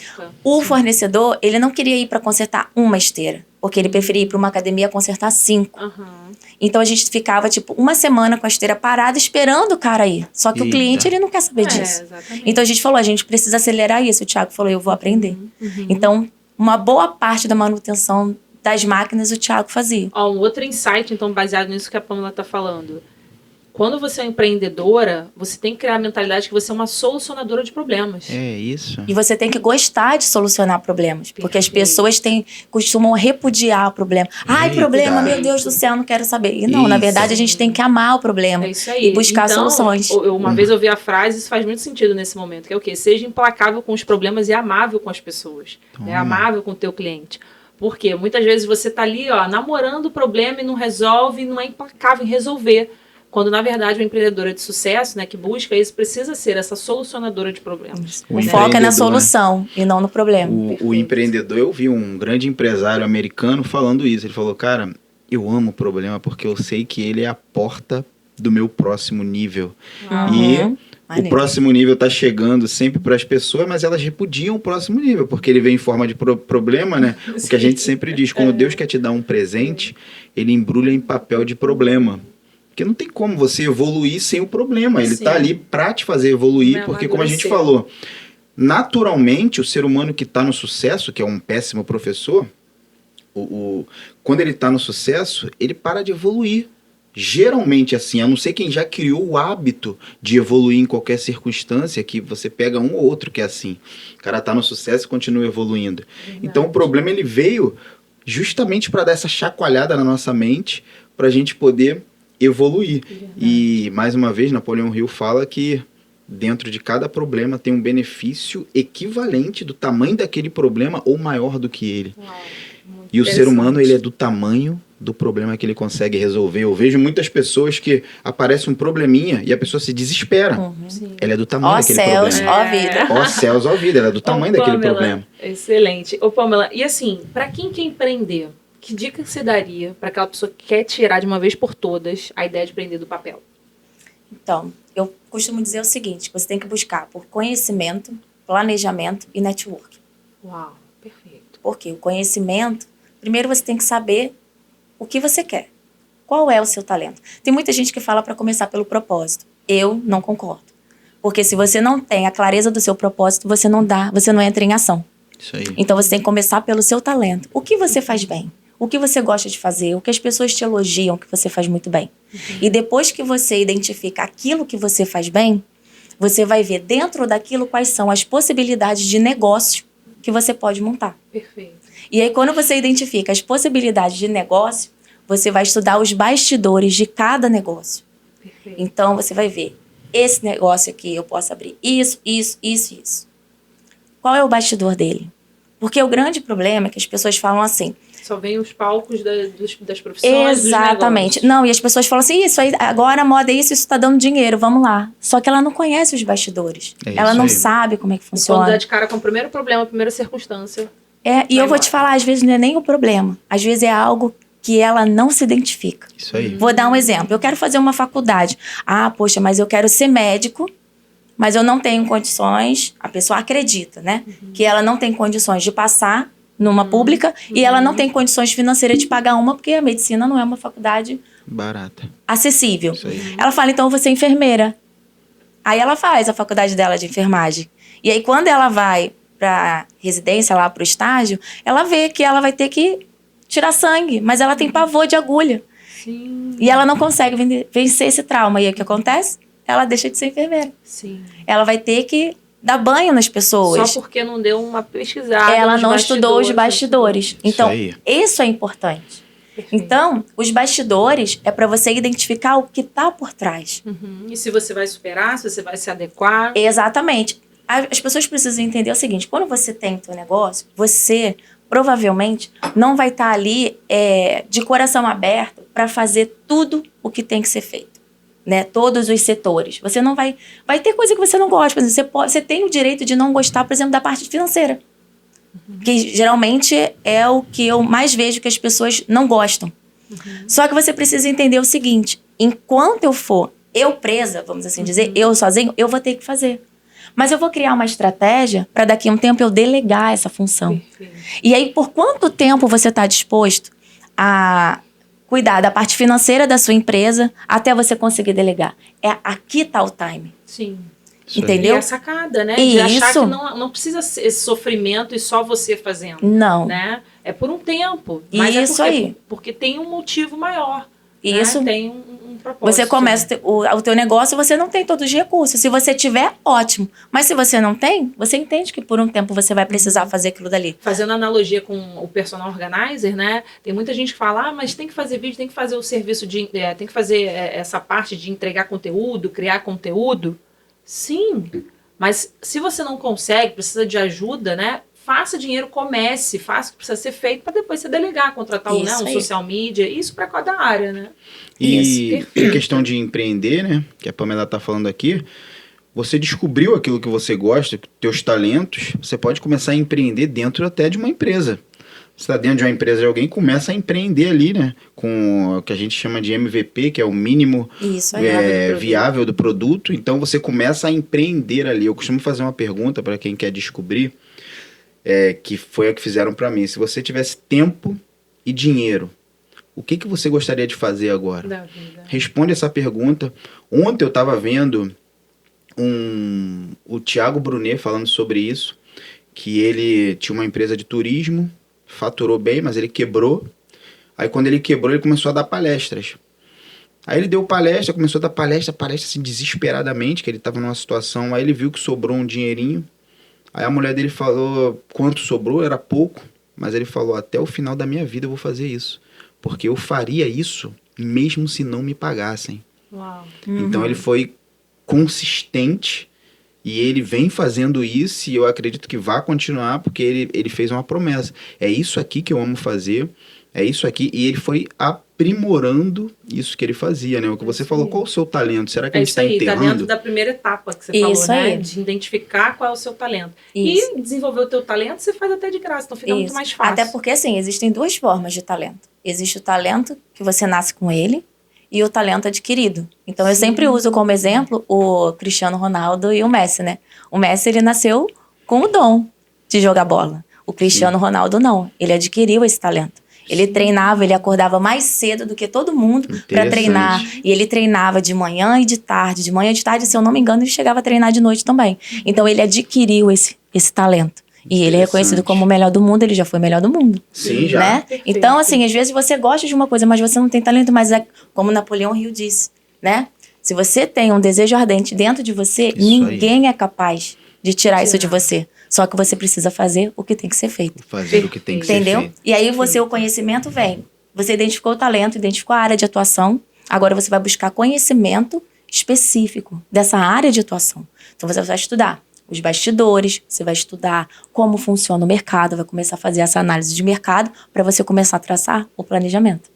o fornecedor, ele não queria ir para consertar uma esteira, porque ele preferia ir para uma academia consertar 5. Então a gente ficava tipo 1 semana com a esteira parada esperando o cara ir. Só que o cliente, ele não quer saber disso. Então a gente falou, a gente precisa acelerar isso. O Thiago falou, eu vou aprender. Então, uma boa parte da manutenção das máquinas o Thiago fazia. Um outro insight, então, baseado nisso que a Pamela está falando. Quando você é empreendedora, você tem que criar a mentalidade que você é uma solucionadora de problemas. É isso. E você tem que gostar de solucionar problemas. Porque as pessoas costumam repudiar o problema. Problema, meu Deus do céu, não quero saber. E não, na verdade, a gente tem que amar o problema. É isso aí. E buscar soluções. Uma vez eu ouvi a frase, isso faz muito sentido nesse momento, que é o quê? Seja implacável com os problemas e amável com as pessoas. Amável com o teu cliente. Porque muitas vezes você tá ali, namorando o problema e não resolve, não é implacável em resolver. Quando, na verdade, uma empreendedora de sucesso, né, que busca isso, precisa ser essa solucionadora de problemas. O foco é na solução e não no problema. O empreendedor, eu vi um grande empresário americano falando isso. Ele falou, cara, eu amo o problema porque eu sei que ele é a porta do meu próximo nível. E o próximo nível está chegando sempre para as pessoas, mas elas repudiam o próximo nível, porque ele vem em forma de problema, né? O que a gente sempre diz, quando Deus quer te dar um presente, ele embrulha em papel de problema. Porque não tem como você evoluir sem o problema. Ele está ali para te fazer evoluir, porque como a gente falou, naturalmente o ser humano que está no sucesso, que é um péssimo professor, quando ele está no sucesso, ele para de evoluir. Geralmente assim, a não ser quem já criou o hábito de evoluir em qualquer circunstância, que você pega um ou outro que é assim. O cara está no sucesso e continua evoluindo. Então o problema ele veio justamente para dar essa chacoalhada na nossa mente, para a gente poder evoluir. E, mais uma vez, Napoleão Hill fala que dentro de cada problema tem um benefício equivalente do tamanho daquele problema ou maior do que ele. E o ser humano, ele é do tamanho do problema que ele consegue resolver. Eu vejo muitas pessoas que aparece um probleminha e a pessoa se desespera. Ela é do tamanho daquele céus, problema. ó vida. Ó céus, ó vida. Ela é do tamanho daquele Pamela, problema. Excelente. Ô, Pamela, e assim, para quem quer empreender, que dica você daria para aquela pessoa que quer tirar de uma vez por todas a ideia de empreender do papel? Então, eu costumo dizer o seguinte, você tem que buscar por conhecimento, planejamento e network. Uau, perfeito. Porque o conhecimento, primeiro você tem que saber o que você quer. Qual é o seu talento? Tem muita gente que fala para começar pelo propósito. Eu não concordo. Porque se você não tem a clareza do seu propósito, você não entra em ação. Isso aí. Então você tem que começar pelo seu talento. O que você faz bem? O que você gosta de fazer? O que as pessoas te elogiam que você faz muito bem? E depois que você identifica aquilo que você faz bem, você vai ver dentro daquilo quais são as possibilidades de negócio que você pode montar. Perfeito. E aí, quando você identifica as possibilidades de negócio, você vai estudar os bastidores de cada negócio. Perfeito. Então, você vai ver, esse negócio aqui, eu posso abrir isso. Qual é o bastidor dele? Porque o grande problema é que as pessoas falam assim... Só vem os palcos das profissões, Exatamente. dos negócios. Não, e as pessoas falam assim, isso aí, agora a moda é isso está dando dinheiro, vamos lá. Só que ela não conhece os bastidores. É isso Ela não aí. sabe como é que Quando funciona. dá de cara com o primeiro problema, a primeira circunstância. E eu vou embora. te falar, às vezes não é nem o problema. Às vezes é algo que ela não se identifica. Isso aí. Vou dar um exemplo. Eu quero fazer uma faculdade. Ah, poxa, mas eu quero ser médico, mas eu não tenho condições. A pessoa acredita, né? Que ela não tem condições de passar numa pública e ela não tem condições financeiras de pagar uma, porque a medicina não é uma faculdade Barata. acessível. Isso aí. Ela fala, então eu vou ser enfermeira. Aí ela faz a faculdade dela de enfermagem. E aí quando ela vai pra residência, lá pro estágio, ela vê que ela vai ter que tirar sangue, mas ela tem pavor de agulha. Sim, E ela não consegue vencer esse trauma. E aí o que acontece? Ela deixa de ser enfermeira. sim. Ela vai ter que dar banho nas pessoas. Só porque não deu uma pesquisada. Ela nos não estudou os bastidores. bastidores. Então, aí. isso é importante. Perfeito. Então, os bastidores é para você identificar o que está por trás. Uhum. E se você vai superar, se você vai se adequar. Exatamente. As pessoas precisam entender o seguinte, quando você tem o seu negócio, você provavelmente não vai estar ali de coração aberto para fazer tudo o que tem que ser feito, né? Todos os setores. Você não vai ter coisa que você não gosta. Por exemplo, você tem o direito de não gostar, por exemplo, da parte financeira. Que geralmente é o que eu mais vejo que as pessoas não gostam. Só que você precisa entender o seguinte, enquanto eu for presa, vamos assim dizer, eu sozinho, eu vou ter que fazer. Mas eu vou criar uma estratégia para daqui a um tempo eu delegar essa função. Perfeito. E aí, por quanto tempo você está disposto a cuidar da parte financeira da sua empresa até você conseguir delegar? Aqui está o time. Sim. Isso aí. Entendeu? E a sacada, né? De achar Isso. que não precisa ser esse sofrimento e só você fazendo. Não. Né? É por um tempo. Mas Isso aí. Porque tem um motivo maior. Isso. Né? Tem um propósito. Você começa o teu negócio e você não tem todos os recursos. Se você tiver, ótimo. Mas se você não tem, você entende que por um tempo você vai precisar fazer aquilo dali. Fazendo analogia com o personal organizer, né? Tem muita gente que fala, mas tem que fazer vídeo, tem que fazer o serviço tem que fazer essa parte de entregar conteúdo, criar conteúdo. Sim, mas se você não consegue, precisa de ajuda, né? Faça dinheiro, comece, faça o que precisa ser feito para depois você delegar, contratar um Isso aí. social media, isso para cada área, né? E Isso, em questão de empreender, né? Que a Pamela está falando aqui, você descobriu aquilo que você gosta, teus talentos, você pode começar a empreender dentro até de uma empresa. Você está dentro de uma empresa de alguém, começa a empreender ali, né? Com o que a gente chama de MVP, que é o mínimo Isso aí. viável do produto. Então você começa a empreender ali. Eu costumo fazer uma pergunta para quem quer descobrir, que foi a que fizeram para mim. Se você tivesse tempo e dinheiro, o que você gostaria de fazer agora? Da vida. Responde essa pergunta. Ontem eu estava vendo o Thiago Brunet falando sobre isso, que ele tinha uma empresa de turismo, faturou bem, mas ele quebrou. Aí quando ele quebrou, ele começou a dar palestras. Aí ele deu palestra, começou a dar palestra assim, desesperadamente, que ele estava numa situação, aí ele viu que sobrou um dinheirinho. Aí a mulher dele falou quanto sobrou, era pouco, mas ele falou, até o final da minha vida eu vou fazer isso, porque eu faria isso mesmo se não me pagassem. Uau. Então ele foi consistente e ele vem fazendo isso e eu acredito que vai continuar porque ele fez uma promessa. É isso aqui que eu amo fazer, é isso aqui, e ele foi aprimorando isso que ele fazia, né? O que você falou, qual o seu talento? Será que a gente está enterrando? Tá dentro da primeira etapa que você falou, né? De identificar qual é o seu talento. Isso. E desenvolver o teu talento, você faz até de graça, então fica muito mais fácil. Até porque, assim, existem duas formas de talento. Existe o talento que você nasce com ele e o talento adquirido. Então, eu sempre uso como exemplo o Cristiano Ronaldo e o Messi, né? O Messi, ele nasceu com o dom de jogar bola. O Cristiano Ronaldo não. Ele adquiriu esse talento. Ele treinava, ele acordava mais cedo do que todo mundo para treinar. E ele treinava de manhã e de tarde. De manhã e de tarde, se eu não me engano, ele chegava a treinar de noite também. Então, ele adquiriu esse talento. E ele é reconhecido como o melhor do mundo, ele já foi o melhor do mundo. Sim, já. Né? Então, assim, às vezes você gosta de uma coisa, mas você não tem talento, mas é como Napoleão Hill disse, né? Se você tem um desejo ardente dentro de você, ninguém é capaz de tirar isso de você. Só que você precisa fazer o que tem que ser feito. Fazer o que tem que ser feito. Entendeu? E aí o conhecimento vem. Você identificou o talento, identificou a área de atuação. Agora você vai buscar conhecimento específico dessa área de atuação. Então você vai estudar os bastidores, você vai estudar como funciona o mercado, vai começar a fazer essa análise de mercado para você começar a traçar o planejamento.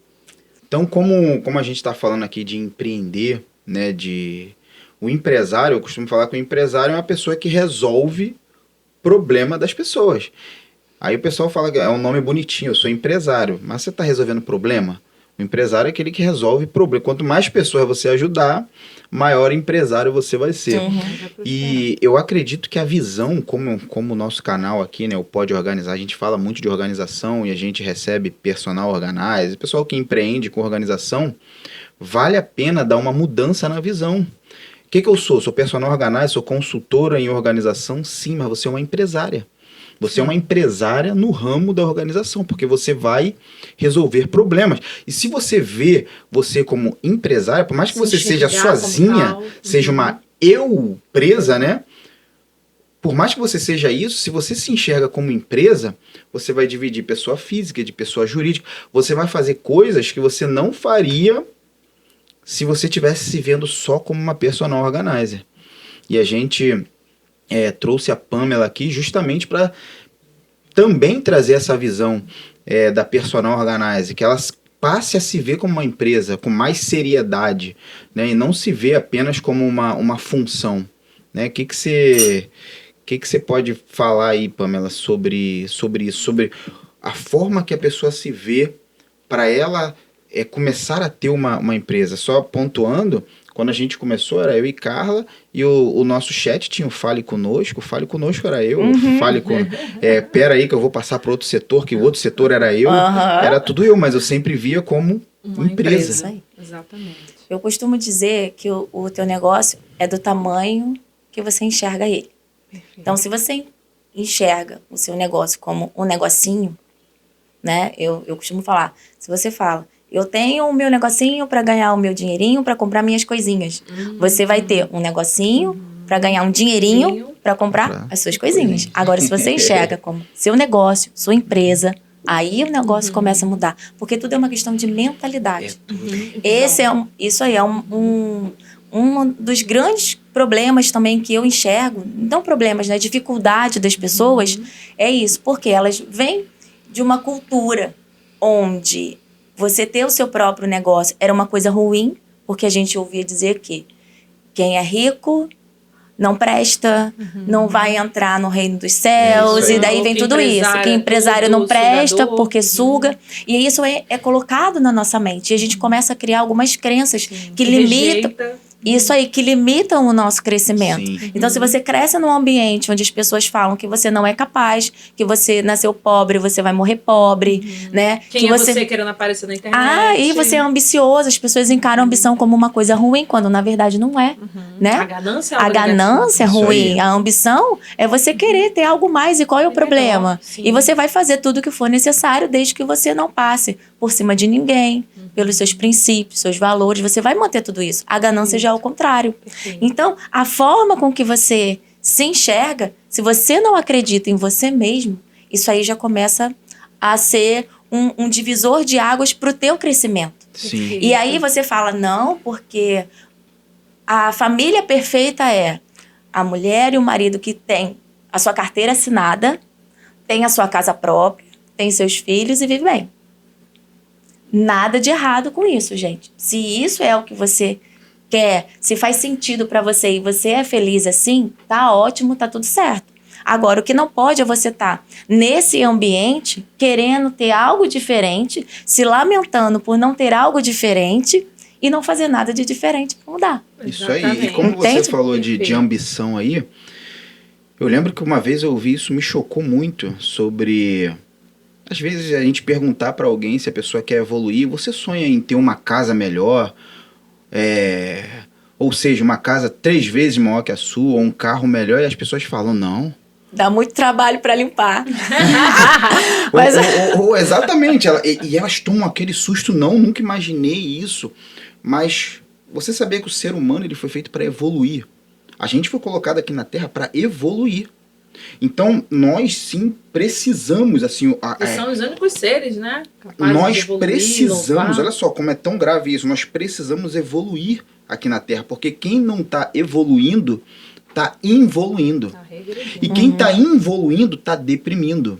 Então, como a gente está falando aqui de empreender, né, o empresário, eu costumo falar que o empresário é uma pessoa que resolve problema das pessoas. Aí o pessoal fala que é um nome bonitinho, eu sou empresário, mas você está resolvendo problema? O empresário é aquele que resolve problema. Quanto mais pessoas você ajudar, maior empresário você vai ser. E eu acredito que a visão, como o nosso canal aqui, né, o Pode Organizar, a gente fala muito de organização e a gente recebe personal organizer, pessoal que empreende com organização, vale a pena dar uma mudança na visão. O que eu sou? Sou personal organizer, sou consultora em organização? Sim, mas você é uma empresária. Você é uma empresária no ramo da organização, porque você vai resolver problemas. E se você vê você como empresária, por mais que você seja sozinha, seja uma eu-presa, né? Por mais que você seja isso, se você se enxerga como empresa, você vai dividir pessoa física de pessoa jurídica. Você vai fazer coisas que você não faria se você estivesse se vendo só como uma personal organizer. E a gente trouxe a Pamela aqui justamente para também trazer essa visão da personal organizer, que elas passe a se ver como uma empresa com mais seriedade, né, e não se vê apenas como uma função. Né? O que você pode falar aí, Pamela, sobre isso, sobre a forma que a pessoa se vê para ela começar a ter uma empresa? Só pontuando, quando a gente começou era eu e Carla, e o nosso chat tinha o Fale Conosco era eu, Fale com... pera aí que eu vou passar para outro setor, que o outro setor era eu, era tudo eu, mas eu sempre via como uma empresa. Isso aí. Exatamente. Eu costumo dizer que o teu negócio é do tamanho que você enxerga ele. Perfeito. Então, se você enxerga o seu negócio como um negocinho, né? Eu costumo falar, se você fala, eu tenho o meu negocinho para ganhar o meu dinheirinho para comprar minhas coisinhas. Você vai ter um negocinho para ganhar um dinheirinho para comprar as suas coisinhas. Agora, se você enxerga como seu negócio, sua empresa, aí o negócio começa a mudar. Porque tudo é uma questão de mentalidade. Isso aí é um dos grandes problemas também que eu enxergo, não problemas, né? Dificuldade das pessoas, é isso. Porque elas vêm de uma cultura onde você ter o seu próprio negócio era uma coisa ruim, porque a gente ouvia dizer que quem é rico não presta, não vai entrar no reino dos céus, e daí vem tudo isso. Que empresário não presta porque suga. E isso é colocado na nossa mente. E a gente começa a criar algumas crenças que limitam... Isso aí, que limitam o nosso crescimento. Então, se você cresce num ambiente onde as pessoas falam que você não é capaz, que você nasceu pobre, você vai morrer pobre, né? Quem é você querendo aparecer na internet? E você é ambicioso, as pessoas encaram a ambição como uma coisa ruim, quando na verdade não é, né? A ganância é ruim. A ambição é você querer ter algo mais. E qual é o problema? E você vai fazer tudo o que for necessário, desde que você não passe por cima de ninguém, pelos seus princípios, seus valores. Você vai manter tudo isso. A ganância já é o contrário. Então, a forma com que você se enxerga, se você não acredita em você mesmo, isso aí já começa a ser um divisor de águas para o teu crescimento. E aí você fala, não, porque a família perfeita é a mulher e o marido que tem a sua carteira assinada, tem a sua casa própria, tem seus filhos e vive bem. Nada de errado com isso, gente. Se isso é o que você quer, se faz sentido para você e você é feliz assim, tá ótimo, tá tudo certo. Agora, o que não pode é você estar nesse ambiente querendo ter algo diferente, se lamentando por não ter algo diferente e não fazer nada de diferente para mudar. Isso aí. E como você falou de ambição aí, eu lembro que uma vez eu ouvi isso, me chocou muito sobre... Às vezes a gente perguntar para alguém se a pessoa quer evoluir, você sonha em ter uma casa melhor, ou seja, uma casa 3 vezes maior que a sua, ou um carro melhor, e as pessoas falam, não. Dá muito trabalho para limpar. Mas... exatamente. E elas tomam aquele susto, não, nunca imaginei isso. Mas você sabia que o ser humano ele foi feito para evoluir. A gente foi colocado aqui na Terra para evoluir. Então, nós sim precisamos, assim... são os únicos seres, né? Capazes nós de evoluir, precisamos, louvar. olha só como é tão grave isso, nós precisamos evoluir aqui na Terra, porque quem não está evoluindo, está involuindo. Tá regredindo. E quem está involuindo, está deprimindo.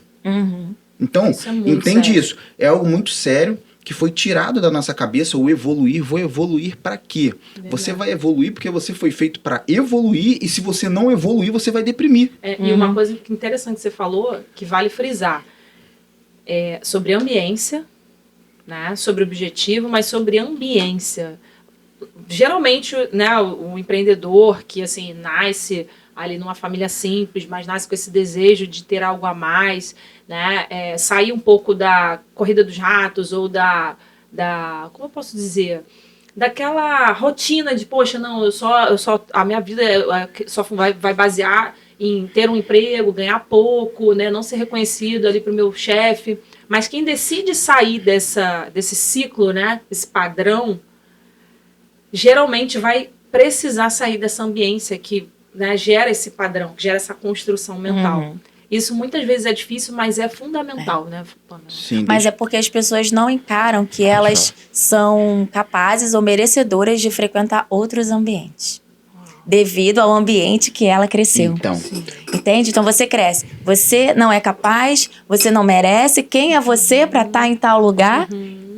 Então, entende sério. isso? É algo muito sério que foi tirado da nossa cabeça o evoluir. Vou evoluir para quê? Verdade. Você vai evoluir porque você foi feito para evoluir, e se você não evoluir, você vai deprimir. E uma coisa que interessante que você falou, que vale frisar, é sobre ambiência, né? Sobre objetivo, mas sobre ambiência. Geralmente, né, o empreendedor que assim nasce ali numa família simples, mas nasce com esse desejo de ter algo a mais, né, sair um pouco da corrida dos ratos ou da como eu posso dizer, daquela rotina de, poxa, não, eu só a minha vida só vai basear em ter um emprego, ganhar pouco, né, não ser reconhecido ali pro meu chefe. Mas quem decide sair desse ciclo, né, desse padrão, geralmente vai precisar sair dessa ambiência que, né, gera esse padrão, que gera essa construção mental. Isso muitas vezes é difícil, mas é fundamental, né, Pamela? Sim, Mas é porque as pessoas não encaram que elas são capazes ou merecedoras de frequentar outros ambientes, devido ao ambiente que ela cresceu. Então, Entende? Então você cresce. Você não é capaz, você não merece. Quem é você para estar em tal lugar?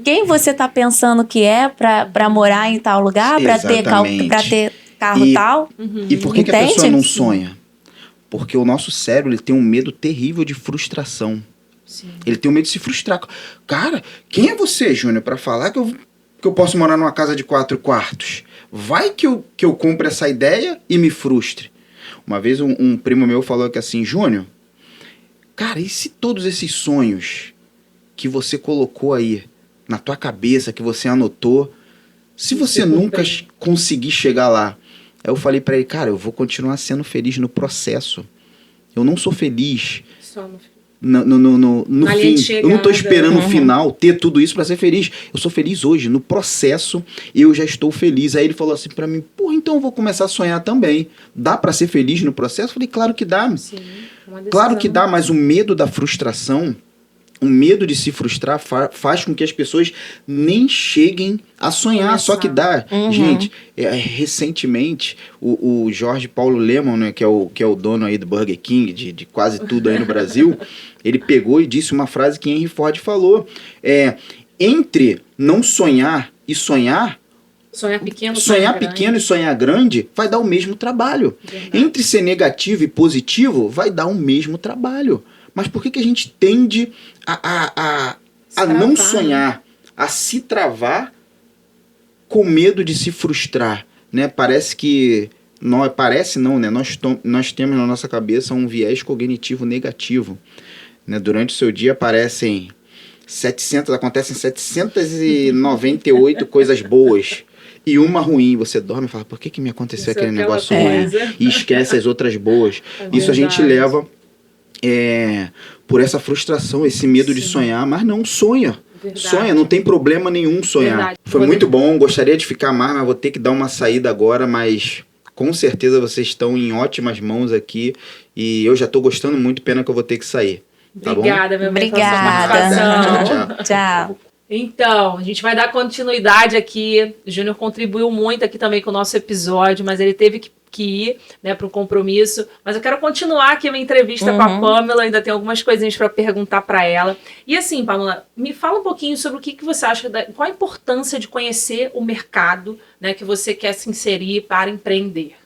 Quem você está pensando que é para morar em tal lugar? Para ter carro tal? E por que a Entende? pessoa não sonha? Porque o nosso cérebro ele tem um medo terrível de frustração. Sim. Ele tem um medo de se frustrar. Cara, quem é você, Júnior, para falar que eu posso morar numa casa de 4 quartos? Vai que eu compre essa ideia e me frustre. Uma vez um primo meu falou que assim, Júnior, cara, e se todos esses sonhos que você colocou aí na tua cabeça, que você anotou, se você nunca conseguir chegar lá? Aí eu falei pra ele, cara, eu vou continuar sendo feliz no processo. Eu não sou feliz Só no Na linha de fim. Eu não tô chegada. esperando no final ter tudo isso pra ser feliz. Eu sou feliz hoje, no processo eu já estou feliz. Aí ele falou assim pra mim, porra, então eu vou começar a sonhar também. Dá pra ser feliz no processo? Eu falei, claro que dá. Sim, uma decisão. Claro que dá, mas o medo da frustração, o medo de se frustrar faz com que as pessoas nem cheguem a sonhar. Só que dá. Gente, recentemente, o Jorge Paulo Lemann, né, que é o dono aí do Burger King, de quase tudo aí no Brasil, ele pegou e disse uma frase que Henry Ford falou. Entre não sonhar e sonhar, Sonhar pequeno, e sonhar grande vai dar o mesmo trabalho. Verdade. Entre ser negativo e positivo vai dar o mesmo trabalho. Mas por que a gente tende a não sonhar, a se travar com medo de se frustrar, né? Parece que... né? Nós temos na nossa cabeça um viés cognitivo negativo, né? Durante o seu dia acontecem 798 coisas boas e uma ruim. Você dorme e fala, por que me aconteceu aquele negócio ruim? E esquece as outras boas. Isso a gente leva por essa frustração, esse medo de sonhar, mas não sonha. Verdade. Sonha, não tem problema nenhum sonhar. Verdade. Foi muito bom, gostaria de ficar mais, mas vou ter que dar uma saída agora, mas com certeza vocês estão em ótimas mãos aqui e eu já estou gostando muito, pena que eu vou ter que sair. Tá Obrigada, meu bem, pela sua Obrigada. participação. Tchau. Então, a gente vai dar continuidade aqui. O Júnior contribuiu muito aqui também com o nosso episódio, mas ele teve que que ir, né, para um compromisso, mas eu quero continuar aqui a minha entrevista com a Pamela, ainda tem algumas coisinhas para perguntar para ela. E assim, Pamela, me fala um pouquinho sobre o que você acha, qual a importância de conhecer o mercado, né, que você quer se inserir para empreender.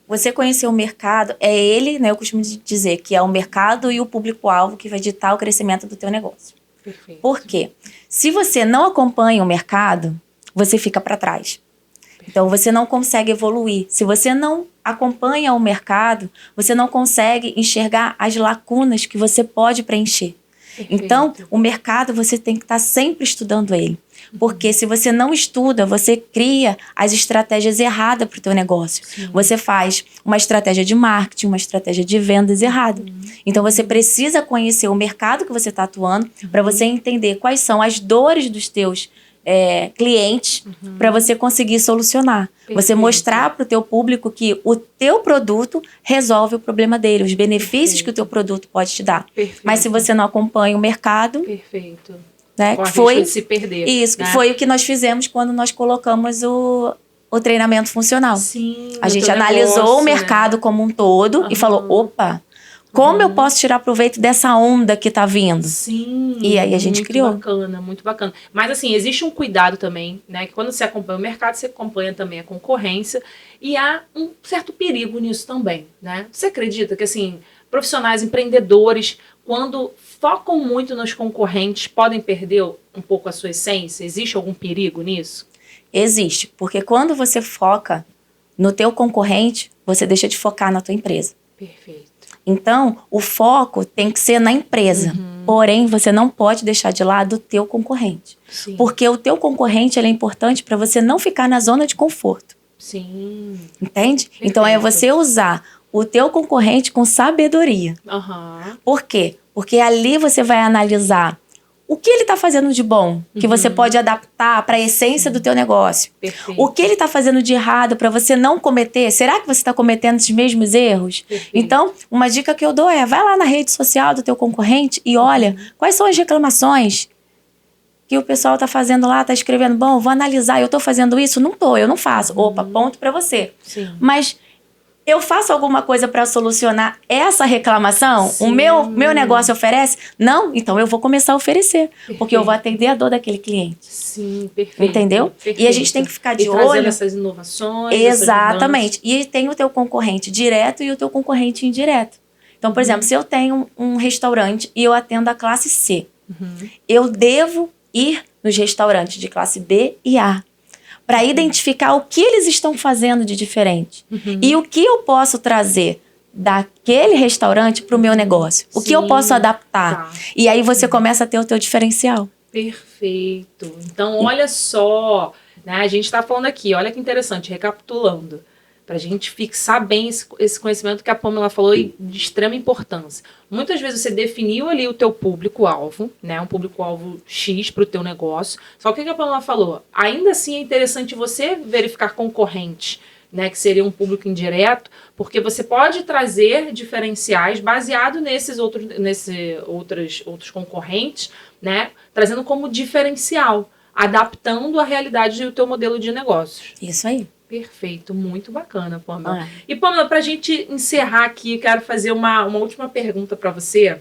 Você conhecer o mercado, é ele, né, eu costumo dizer que é o mercado e o público-alvo que vai ditar o crescimento do teu negócio. Perfeito. Por quê? Se você não acompanha o mercado, você fica para trás. Então, você não consegue evoluir. Se você não acompanha o mercado, você não consegue enxergar as lacunas que você pode preencher. Perfeito. Então, o mercado, você tem que estar sempre estudando ele. Porque se você não estuda, você cria as estratégias erradas para o teu negócio. Sim. Você faz uma estratégia de marketing, uma estratégia de vendas errada. Então, você precisa conhecer o mercado que você está atuando para você entender quais são as dores dos teus clientes para você conseguir solucionar. Perfeito. Você mostrar para o teu público que o teu produto resolve o problema dele, os benefícios que o teu produto pode te dar. Perfeito. Mas se você não acompanha o mercado... Perfeito. Né, que foi de se perder. Isso, né? Foi o que nós fizemos quando nós colocamos o treinamento funcional. Sim, a gente analisou negócio, o mercado, né, como um todo e falou, opa... Como eu posso tirar proveito dessa onda que tá vindo? Sim. E aí a gente criou. Muito bacana, muito bacana. Mas assim, existe um cuidado também, né? Que quando você acompanha o mercado, você acompanha também a concorrência. E há um certo perigo nisso também, né? Você acredita que, assim, profissionais, empreendedores, quando focam muito nos concorrentes, podem perder um pouco a sua essência? Existe algum perigo nisso? Existe. Porque quando você foca no teu concorrente, você deixa de focar na tua empresa. Perfeito. Então, o foco tem que ser na empresa. Porém, você não pode deixar de lado o teu concorrente. Sim. Porque o teu concorrente ele é importante para você não ficar na zona de conforto. Sim. Entende? Perfeito. Então, é você usar o teu concorrente com sabedoria. Por quê? Porque ali você vai analisar o que ele está fazendo de bom, que você pode adaptar para a essência do teu negócio. Perfeito. O que ele está fazendo de errado para você não cometer. Será que você está cometendo esses mesmos erros? Perfeito. Então, uma dica que eu dou é, vai lá na rede social do teu concorrente e olha quais são as reclamações que o pessoal está fazendo lá, está escrevendo, bom, vou analisar, eu estou fazendo isso? Não estou, eu não faço. Opa, ponto para você. Sim. Mas... eu faço alguma coisa para solucionar essa reclamação? Sim. O meu negócio oferece? Não? Então eu vou começar a oferecer. Perfeito. Porque eu vou atender a dor daquele cliente. Sim, perfeito. Entendeu? Perfeito. E a gente tem que ficar de olho. Trazendo essas inovações. Exatamente. E tem o teu concorrente direto e o teu concorrente indireto. Então, por exemplo, se eu tenho um restaurante e eu atendo a classe C, eu devo ir nos restaurantes de classe B e A. Para identificar o que eles estão fazendo de diferente. E o que eu posso trazer daquele restaurante para o meu negócio. O que eu posso adaptar. E aí você começa a ter o teu diferencial. Perfeito. Então, olha só, né? A gente está falando aqui, olha que interessante, recapitulando. Para a gente fixar bem esse conhecimento que a Pamela falou e de extrema importância. Muitas vezes você definiu ali o teu público-alvo, né? Um público-alvo X para o teu negócio. Só que o que a Pamela falou? Ainda assim é interessante você verificar concorrentes, né? Que seria um público indireto, porque você pode trazer diferenciais baseado nesses outros concorrentes, né? Trazendo como diferencial, adaptando a realidade do teu modelo de negócios. Isso aí. Perfeito, muito bacana, Pamela. E, Pamela, para a gente encerrar aqui, quero fazer uma última pergunta para você,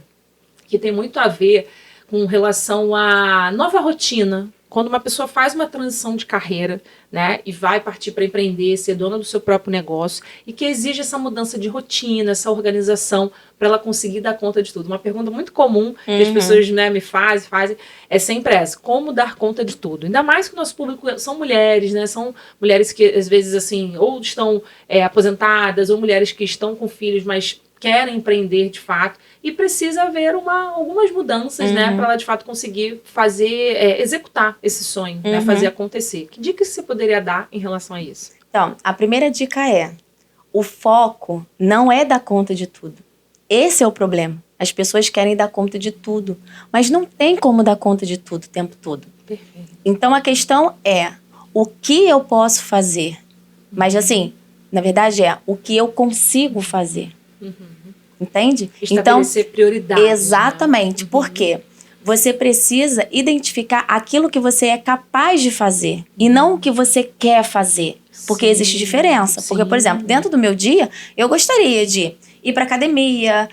que tem muito a ver com relação à nova rotina. Quando uma pessoa faz uma transição de carreira, né, e vai partir para empreender, ser dona do seu próprio negócio, e que exige essa mudança de rotina, essa organização, para ela conseguir dar conta de tudo. Uma pergunta muito comum que as pessoas, né, me fazem, é sempre essa: como dar conta de tudo? Ainda mais que o nosso público são mulheres, né, são mulheres que às vezes assim, ou estão aposentadas, ou mulheres que estão com filhos, mas querem empreender de fato, e precisa haver algumas mudanças, né, para ela de fato conseguir fazer, executar esse sonho, né, fazer acontecer. Que dicas você poderia dar em relação a isso? Então, a primeira dica é: o foco não é dar conta de tudo. Esse é o problema. As pessoas querem dar conta de tudo, mas não tem como dar conta de tudo o tempo todo. Perfeito. Então a questão é: o que eu posso fazer? Mas assim, na verdade é o que eu consigo fazer. Entende? Estabelecer prioridades. Exatamente. Né? Por quê? Você precisa identificar aquilo que você é capaz de fazer e não o que você quer fazer. Porque existe diferença. Sim. Porque, por exemplo, dentro do meu dia, eu gostaria de ir pra academia,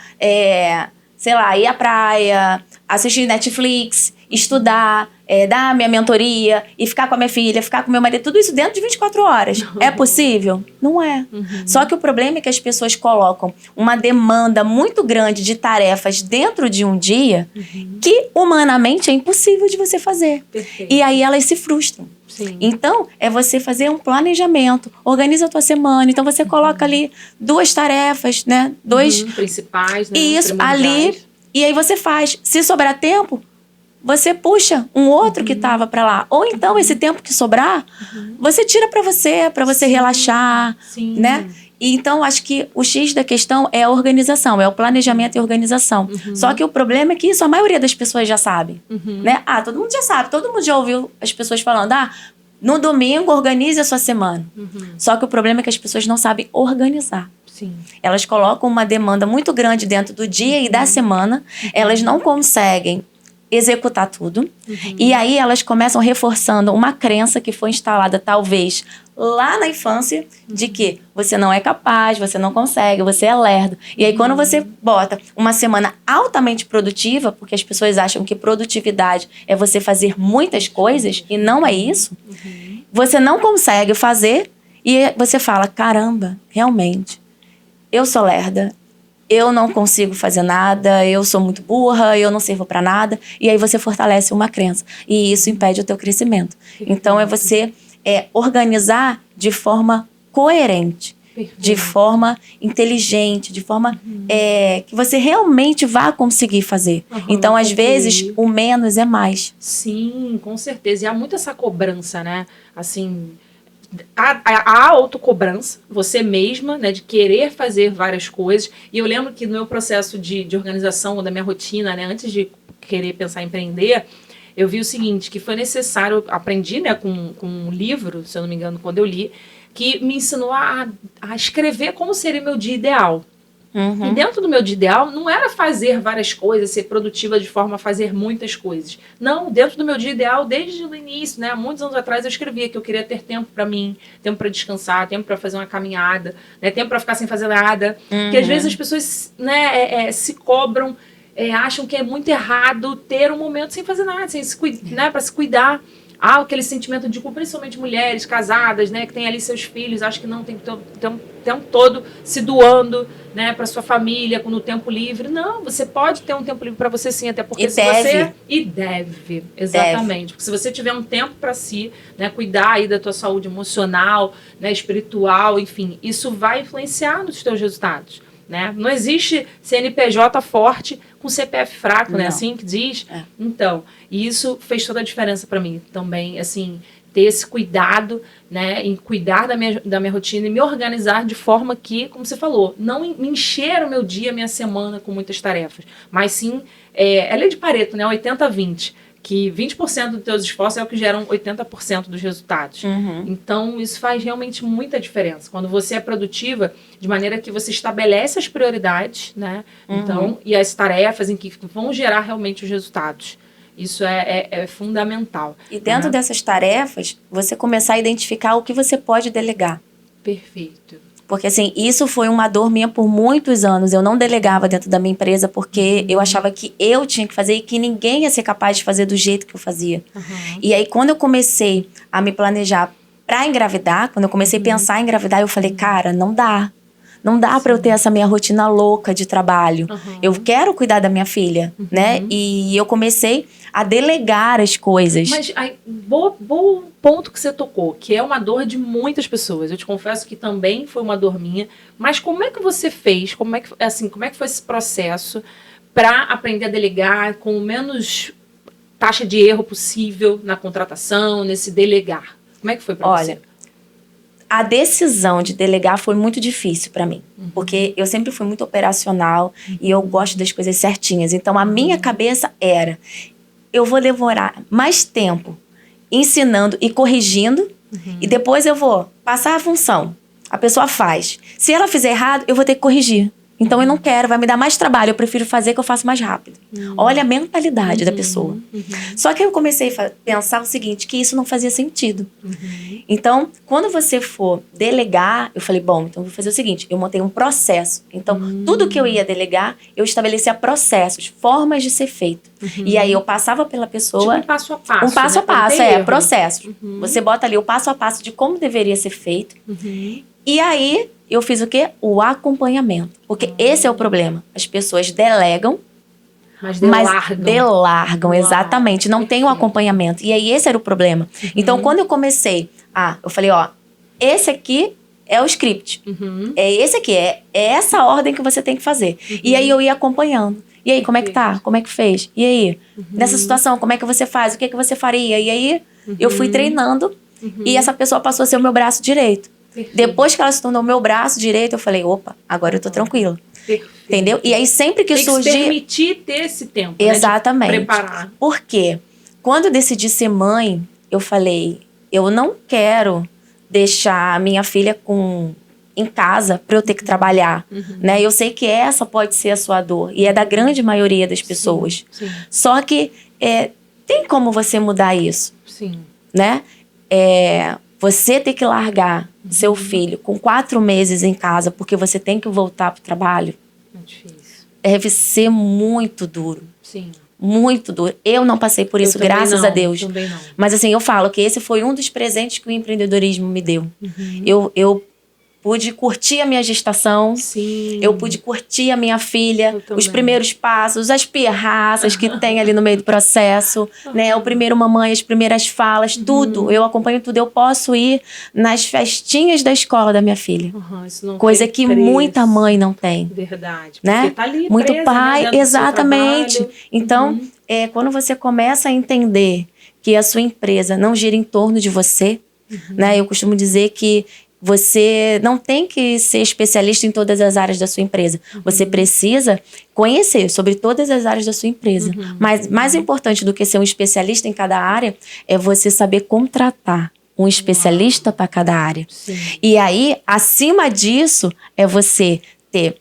sei lá, ir à praia, assistir Netflix, estudar, dar minha mentoria e ficar com a minha filha, ficar com meu marido, tudo isso dentro de 24 horas. É possível? Não é. Só que o problema é que as pessoas colocam uma demanda muito grande de tarefas dentro de um dia que humanamente é impossível de você fazer. Perfeito. E aí elas se frustram. Sim. Então, é você fazer um planejamento, organiza a tua semana. Então, você coloca ali 2 tarefas, né? 2 principais, né? Isso, Primordiais. ali. E aí você faz. Se sobrar tempo, você puxa um outro que tava pra lá. Ou então, esse tempo que sobrar, você tira pra você relaxar, Sim. né? E então, acho que o X da questão é a organização, é o planejamento e organização. Só que o problema é que isso a maioria das pessoas já sabe, né? Todo mundo já sabe, todo mundo já ouviu as pessoas falando, no domingo organize a sua semana. Só que o problema é que as pessoas não sabem organizar. Sim. Elas colocam uma demanda muito grande dentro do dia e da semana, elas não conseguem executar tudo. E aí elas começam reforçando uma crença que foi instalada talvez lá na infância de que você não é capaz, você não consegue, você é lerdo. E aí quando você bota uma semana altamente produtiva, porque as pessoas acham que produtividade é você fazer muitas coisas e não é isso, você não consegue fazer e você fala, caramba, realmente, eu sou lerda, eu não consigo fazer nada, eu sou muito burra, eu não sirvo pra nada. E aí você fortalece uma crença. E isso impede o teu crescimento. Então é você organizar de forma coerente, de forma inteligente, de forma que você realmente vá conseguir fazer. Então, às vezes, o menos é mais. Sim, com certeza. E há muito essa cobrança, né? Assim, a autocobrança, você mesma, né, de querer fazer várias coisas. E eu lembro que no meu processo de organização da minha rotina, né, antes de querer pensar em empreender, eu vi o seguinte, que foi necessário, aprendi, né, com um livro, se eu não me engano, quando eu li, que me ensinou a escrever como seria meu dia ideal. E dentro do meu dia ideal, não era fazer várias coisas, ser produtiva de forma a fazer muitas coisas. Não, dentro do meu dia ideal, desde o início, né, há muitos anos atrás, eu escrevia que eu queria ter tempo para mim, tempo para descansar, tempo para fazer uma caminhada, né, tempo para ficar sem fazer nada. Porque às vezes as pessoas, né, se cobram, acham que é muito errado ter um momento sem fazer nada, sem se, né, para se cuidar. Aquele sentimento de culpa, principalmente mulheres casadas, né, que tem ali seus filhos, acho que não tem que ter o tempo todo se doando, né, para sua família, no tempo livre. Não, você pode ter um tempo livre para você sim, até porque deve, exatamente. Porque se você tiver um tempo para si, né, cuidar aí da tua saúde emocional, né, espiritual, enfim, isso vai influenciar nos teus resultados. Né? Não existe CNPJ forte com CPF fraco, né? Assim que diz. Então, e isso fez toda a diferença para mim também, assim, ter esse cuidado, né, em cuidar da minha rotina e me organizar de forma que, como você falou, não me encher o meu dia, a minha semana com muitas tarefas, mas sim, é lei de Pareto, né, 80-20, que 20% dos teus esforços é o que geram 80% dos resultados. Então, isso faz realmente muita diferença. Quando você é produtiva, de maneira que você estabelece as prioridades, né? Então, e as tarefas em que vão gerar realmente os resultados. Isso é fundamental. E dentro dessas tarefas, você começar a identificar o que você pode delegar. Perfeito. Porque, assim, isso foi uma dor minha por muitos anos. Eu não delegava dentro da minha empresa porque eu achava que eu tinha que fazer e que ninguém ia ser capaz de fazer do jeito que eu fazia. E aí, quando eu comecei a me planejar para engravidar, quando eu comecei a pensar em engravidar, eu falei, cara, não dá. Não dá para eu ter essa minha rotina louca de trabalho. Eu quero cuidar da minha filha, né? E eu comecei a delegar as coisas. Mas bom ponto que você tocou, que é uma dor de muitas pessoas. Eu te confesso que também foi uma dor minha. Mas como é que você fez? Como é que foi esse processo para aprender a delegar com menos taxa de erro possível na contratação, nesse delegar? Como é que foi para você? Olha, a decisão de delegar foi muito difícil para mim. Porque eu sempre fui muito operacional e eu gosto das coisas certinhas. Então, a minha cabeça era, eu vou demorar mais tempo ensinando e corrigindo e depois eu vou passar a função. A pessoa faz. Se ela fizer errado, eu vou ter que corrigir. Então eu não quero, vai me dar mais trabalho, eu prefiro fazer que eu faço mais rápido. Olha a mentalidade da pessoa. Só que eu comecei a pensar o seguinte, que isso não fazia sentido. Então, quando você for delegar, eu falei, bom, então eu vou fazer o seguinte, eu montei um processo. Então, tudo que eu ia delegar, eu estabelecia processos, formas de ser feito. E aí eu passava pela pessoa... Tipo um passo a passo. Um passo a passo, processos. Uhum. Você bota ali o passo a passo de como deveria ser feito. E aí, eu fiz o quê? O acompanhamento. Porque esse é o problema. As pessoas delegam, mas delargam. Exatamente. Não tem o acompanhamento. E aí, esse era o problema. Então, quando eu comecei... eu falei, ó, esse aqui é o script. É esse aqui, é essa ordem que você tem que fazer. E aí, eu ia acompanhando. E aí, como é que tá? Como é que fez? E aí, nessa situação, como é que você faz? O que é que você faria? E aí, eu fui treinando e essa pessoa passou a ser o meu braço direito. Perfeito. Depois que ela se tornou o meu braço direito, eu falei, opa, agora eu tô tranquila. Perfeito. Entendeu? E aí, sempre que surgir... Tem que permitir ter esse tempo, exatamente. Né, de preparar. Por quê? Quando eu decidi ser mãe, eu falei, eu não quero deixar a minha filha em casa para eu ter que trabalhar, né? Eu sei que essa pode ser a sua dor e é da grande maioria das pessoas. Sim. Só que tem como você mudar isso, né? Você ter que largar seu filho com 4 meses em casa porque você tem que voltar pro trabalho, é difícil. Deve ser muito duro. Sim. Muito duro. Eu não passei por isso, graças a Deus. Também não. Mas assim, eu falo que esse foi um dos presentes que o empreendedorismo me deu. Eu pude curtir a minha gestação. Sim. Eu pude curtir a minha filha, os primeiros passos, as pirraças que tem ali no meio do processo, né? O primeiro mamãe, as primeiras falas, tudo. Eu acompanho tudo. Eu posso ir nas festinhas da escola da minha filha. Isso não coisa que muita mãe não tem. Verdade. Né? Porque tá ali muito presa, pai, né, exatamente. Então, quando você começa a entender que a sua empresa não gira em torno de você, né? Eu costumo dizer que você não tem que ser especialista em todas as áreas da sua empresa. Você precisa conhecer sobre todas as áreas da sua empresa. Mas mais importante do que ser um especialista em cada área é você saber contratar um especialista para cada área. Sim. E aí, acima disso, é você ter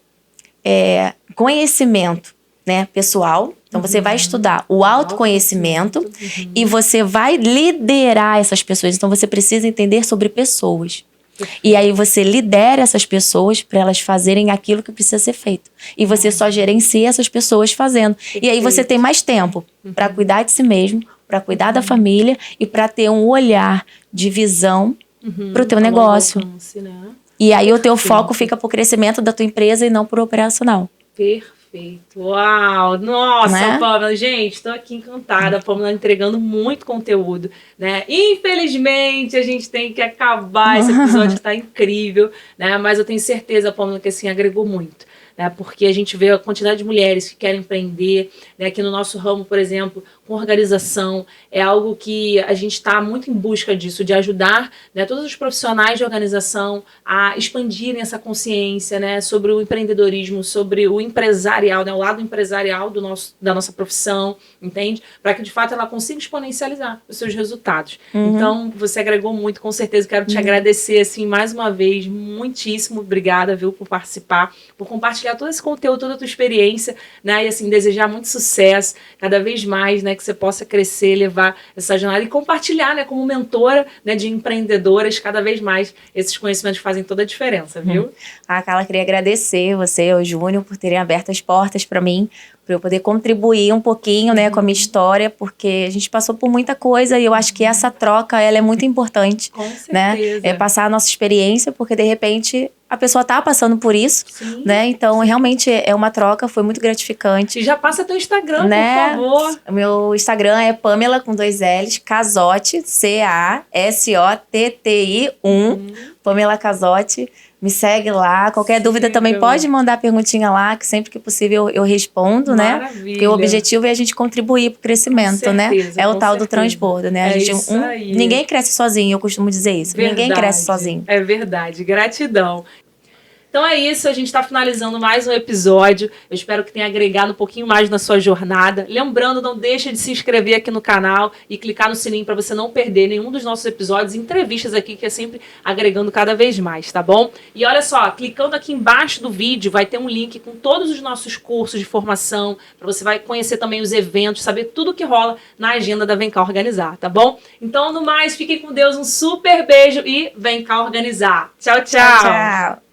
conhecimento, né, pessoal. Então, você vai estudar o autoconhecimento e você vai liderar essas pessoas. Então, você precisa entender sobre pessoas. E aí você lidera essas pessoas para elas fazerem aquilo que precisa ser feito. E você só gerencia essas pessoas fazendo. E aí você tem mais tempo para cuidar de si mesmo, para cuidar da família e para ter um olhar de visão para o teu negócio. Alcance, né? E aí o teu foco fica pro crescimento da tua empresa e não pro operacional. Perfeito. Uau! Nossa, Né? Pamela, gente, estou aqui encantada. A Pamela entregando muito conteúdo, né? Infelizmente, a gente tem que acabar. Esse episódio está incrível, né? Mas eu tenho certeza, Pamela, que assim, agregou muito. Né, porque a gente vê a quantidade de mulheres que querem empreender, né, aqui no nosso ramo, por exemplo, com organização, é algo que a gente está muito em busca disso, de ajudar, né, todos os profissionais de organização a expandirem essa consciência, né, sobre o empreendedorismo, sobre o empresarial, né, o lado empresarial da nossa profissão, entende? Para que de fato ela consiga exponencializar os seus resultados. Então, você agregou muito, com certeza. Quero te agradecer assim, mais uma vez, muitíssimo obrigada, viu, por participar, por compartilhar todo esse conteúdo, toda a tua experiência, né, e assim, desejar muito sucesso, cada vez mais, né, que você possa crescer, levar essa jornada e compartilhar, né, como mentora, né, de empreendedoras, cada vez mais esses conhecimentos fazem toda a diferença, viu? Carla, queria agradecer você e o Júnior por terem aberto as portas para mim, para eu poder contribuir um pouquinho, né, com a minha história, porque a gente passou por muita coisa e eu acho que essa troca, ela é muito importante. Com certeza. Né? É passar a nossa experiência, porque de repente a pessoa tá passando por isso, né? Então, realmente é uma troca, foi muito gratificante. E já passa teu Instagram, né? por favor. O meu Instagram é Pamela com 2 L's, Casotti, CASOTTI1, Pamela Casotti. Me segue lá. Qualquer dúvida também pode mandar perguntinha lá, que sempre que possível eu respondo, né? Porque o objetivo é a gente contribuir para o crescimento, né? É o tal do transbordo, né? Ninguém cresce sozinho, eu costumo dizer isso. Verdade. Ninguém cresce sozinho. É verdade. Gratidão. Então é isso, a gente está finalizando mais um episódio. Eu espero que tenha agregado um pouquinho mais na sua jornada. Lembrando, não deixa de se inscrever aqui no canal e clicar no sininho para você não perder nenhum dos nossos episódios e entrevistas aqui, que é sempre agregando cada vez mais, tá bom? E olha só, clicando aqui embaixo do vídeo vai ter um link com todos os nossos cursos de formação, para você vai conhecer também os eventos, saber tudo que rola na agenda da Vem Cá Organizar, tá bom? Então, no mais, fiquem com Deus, um super beijo e vem cá organizar. Tchau, tchau! Tchau.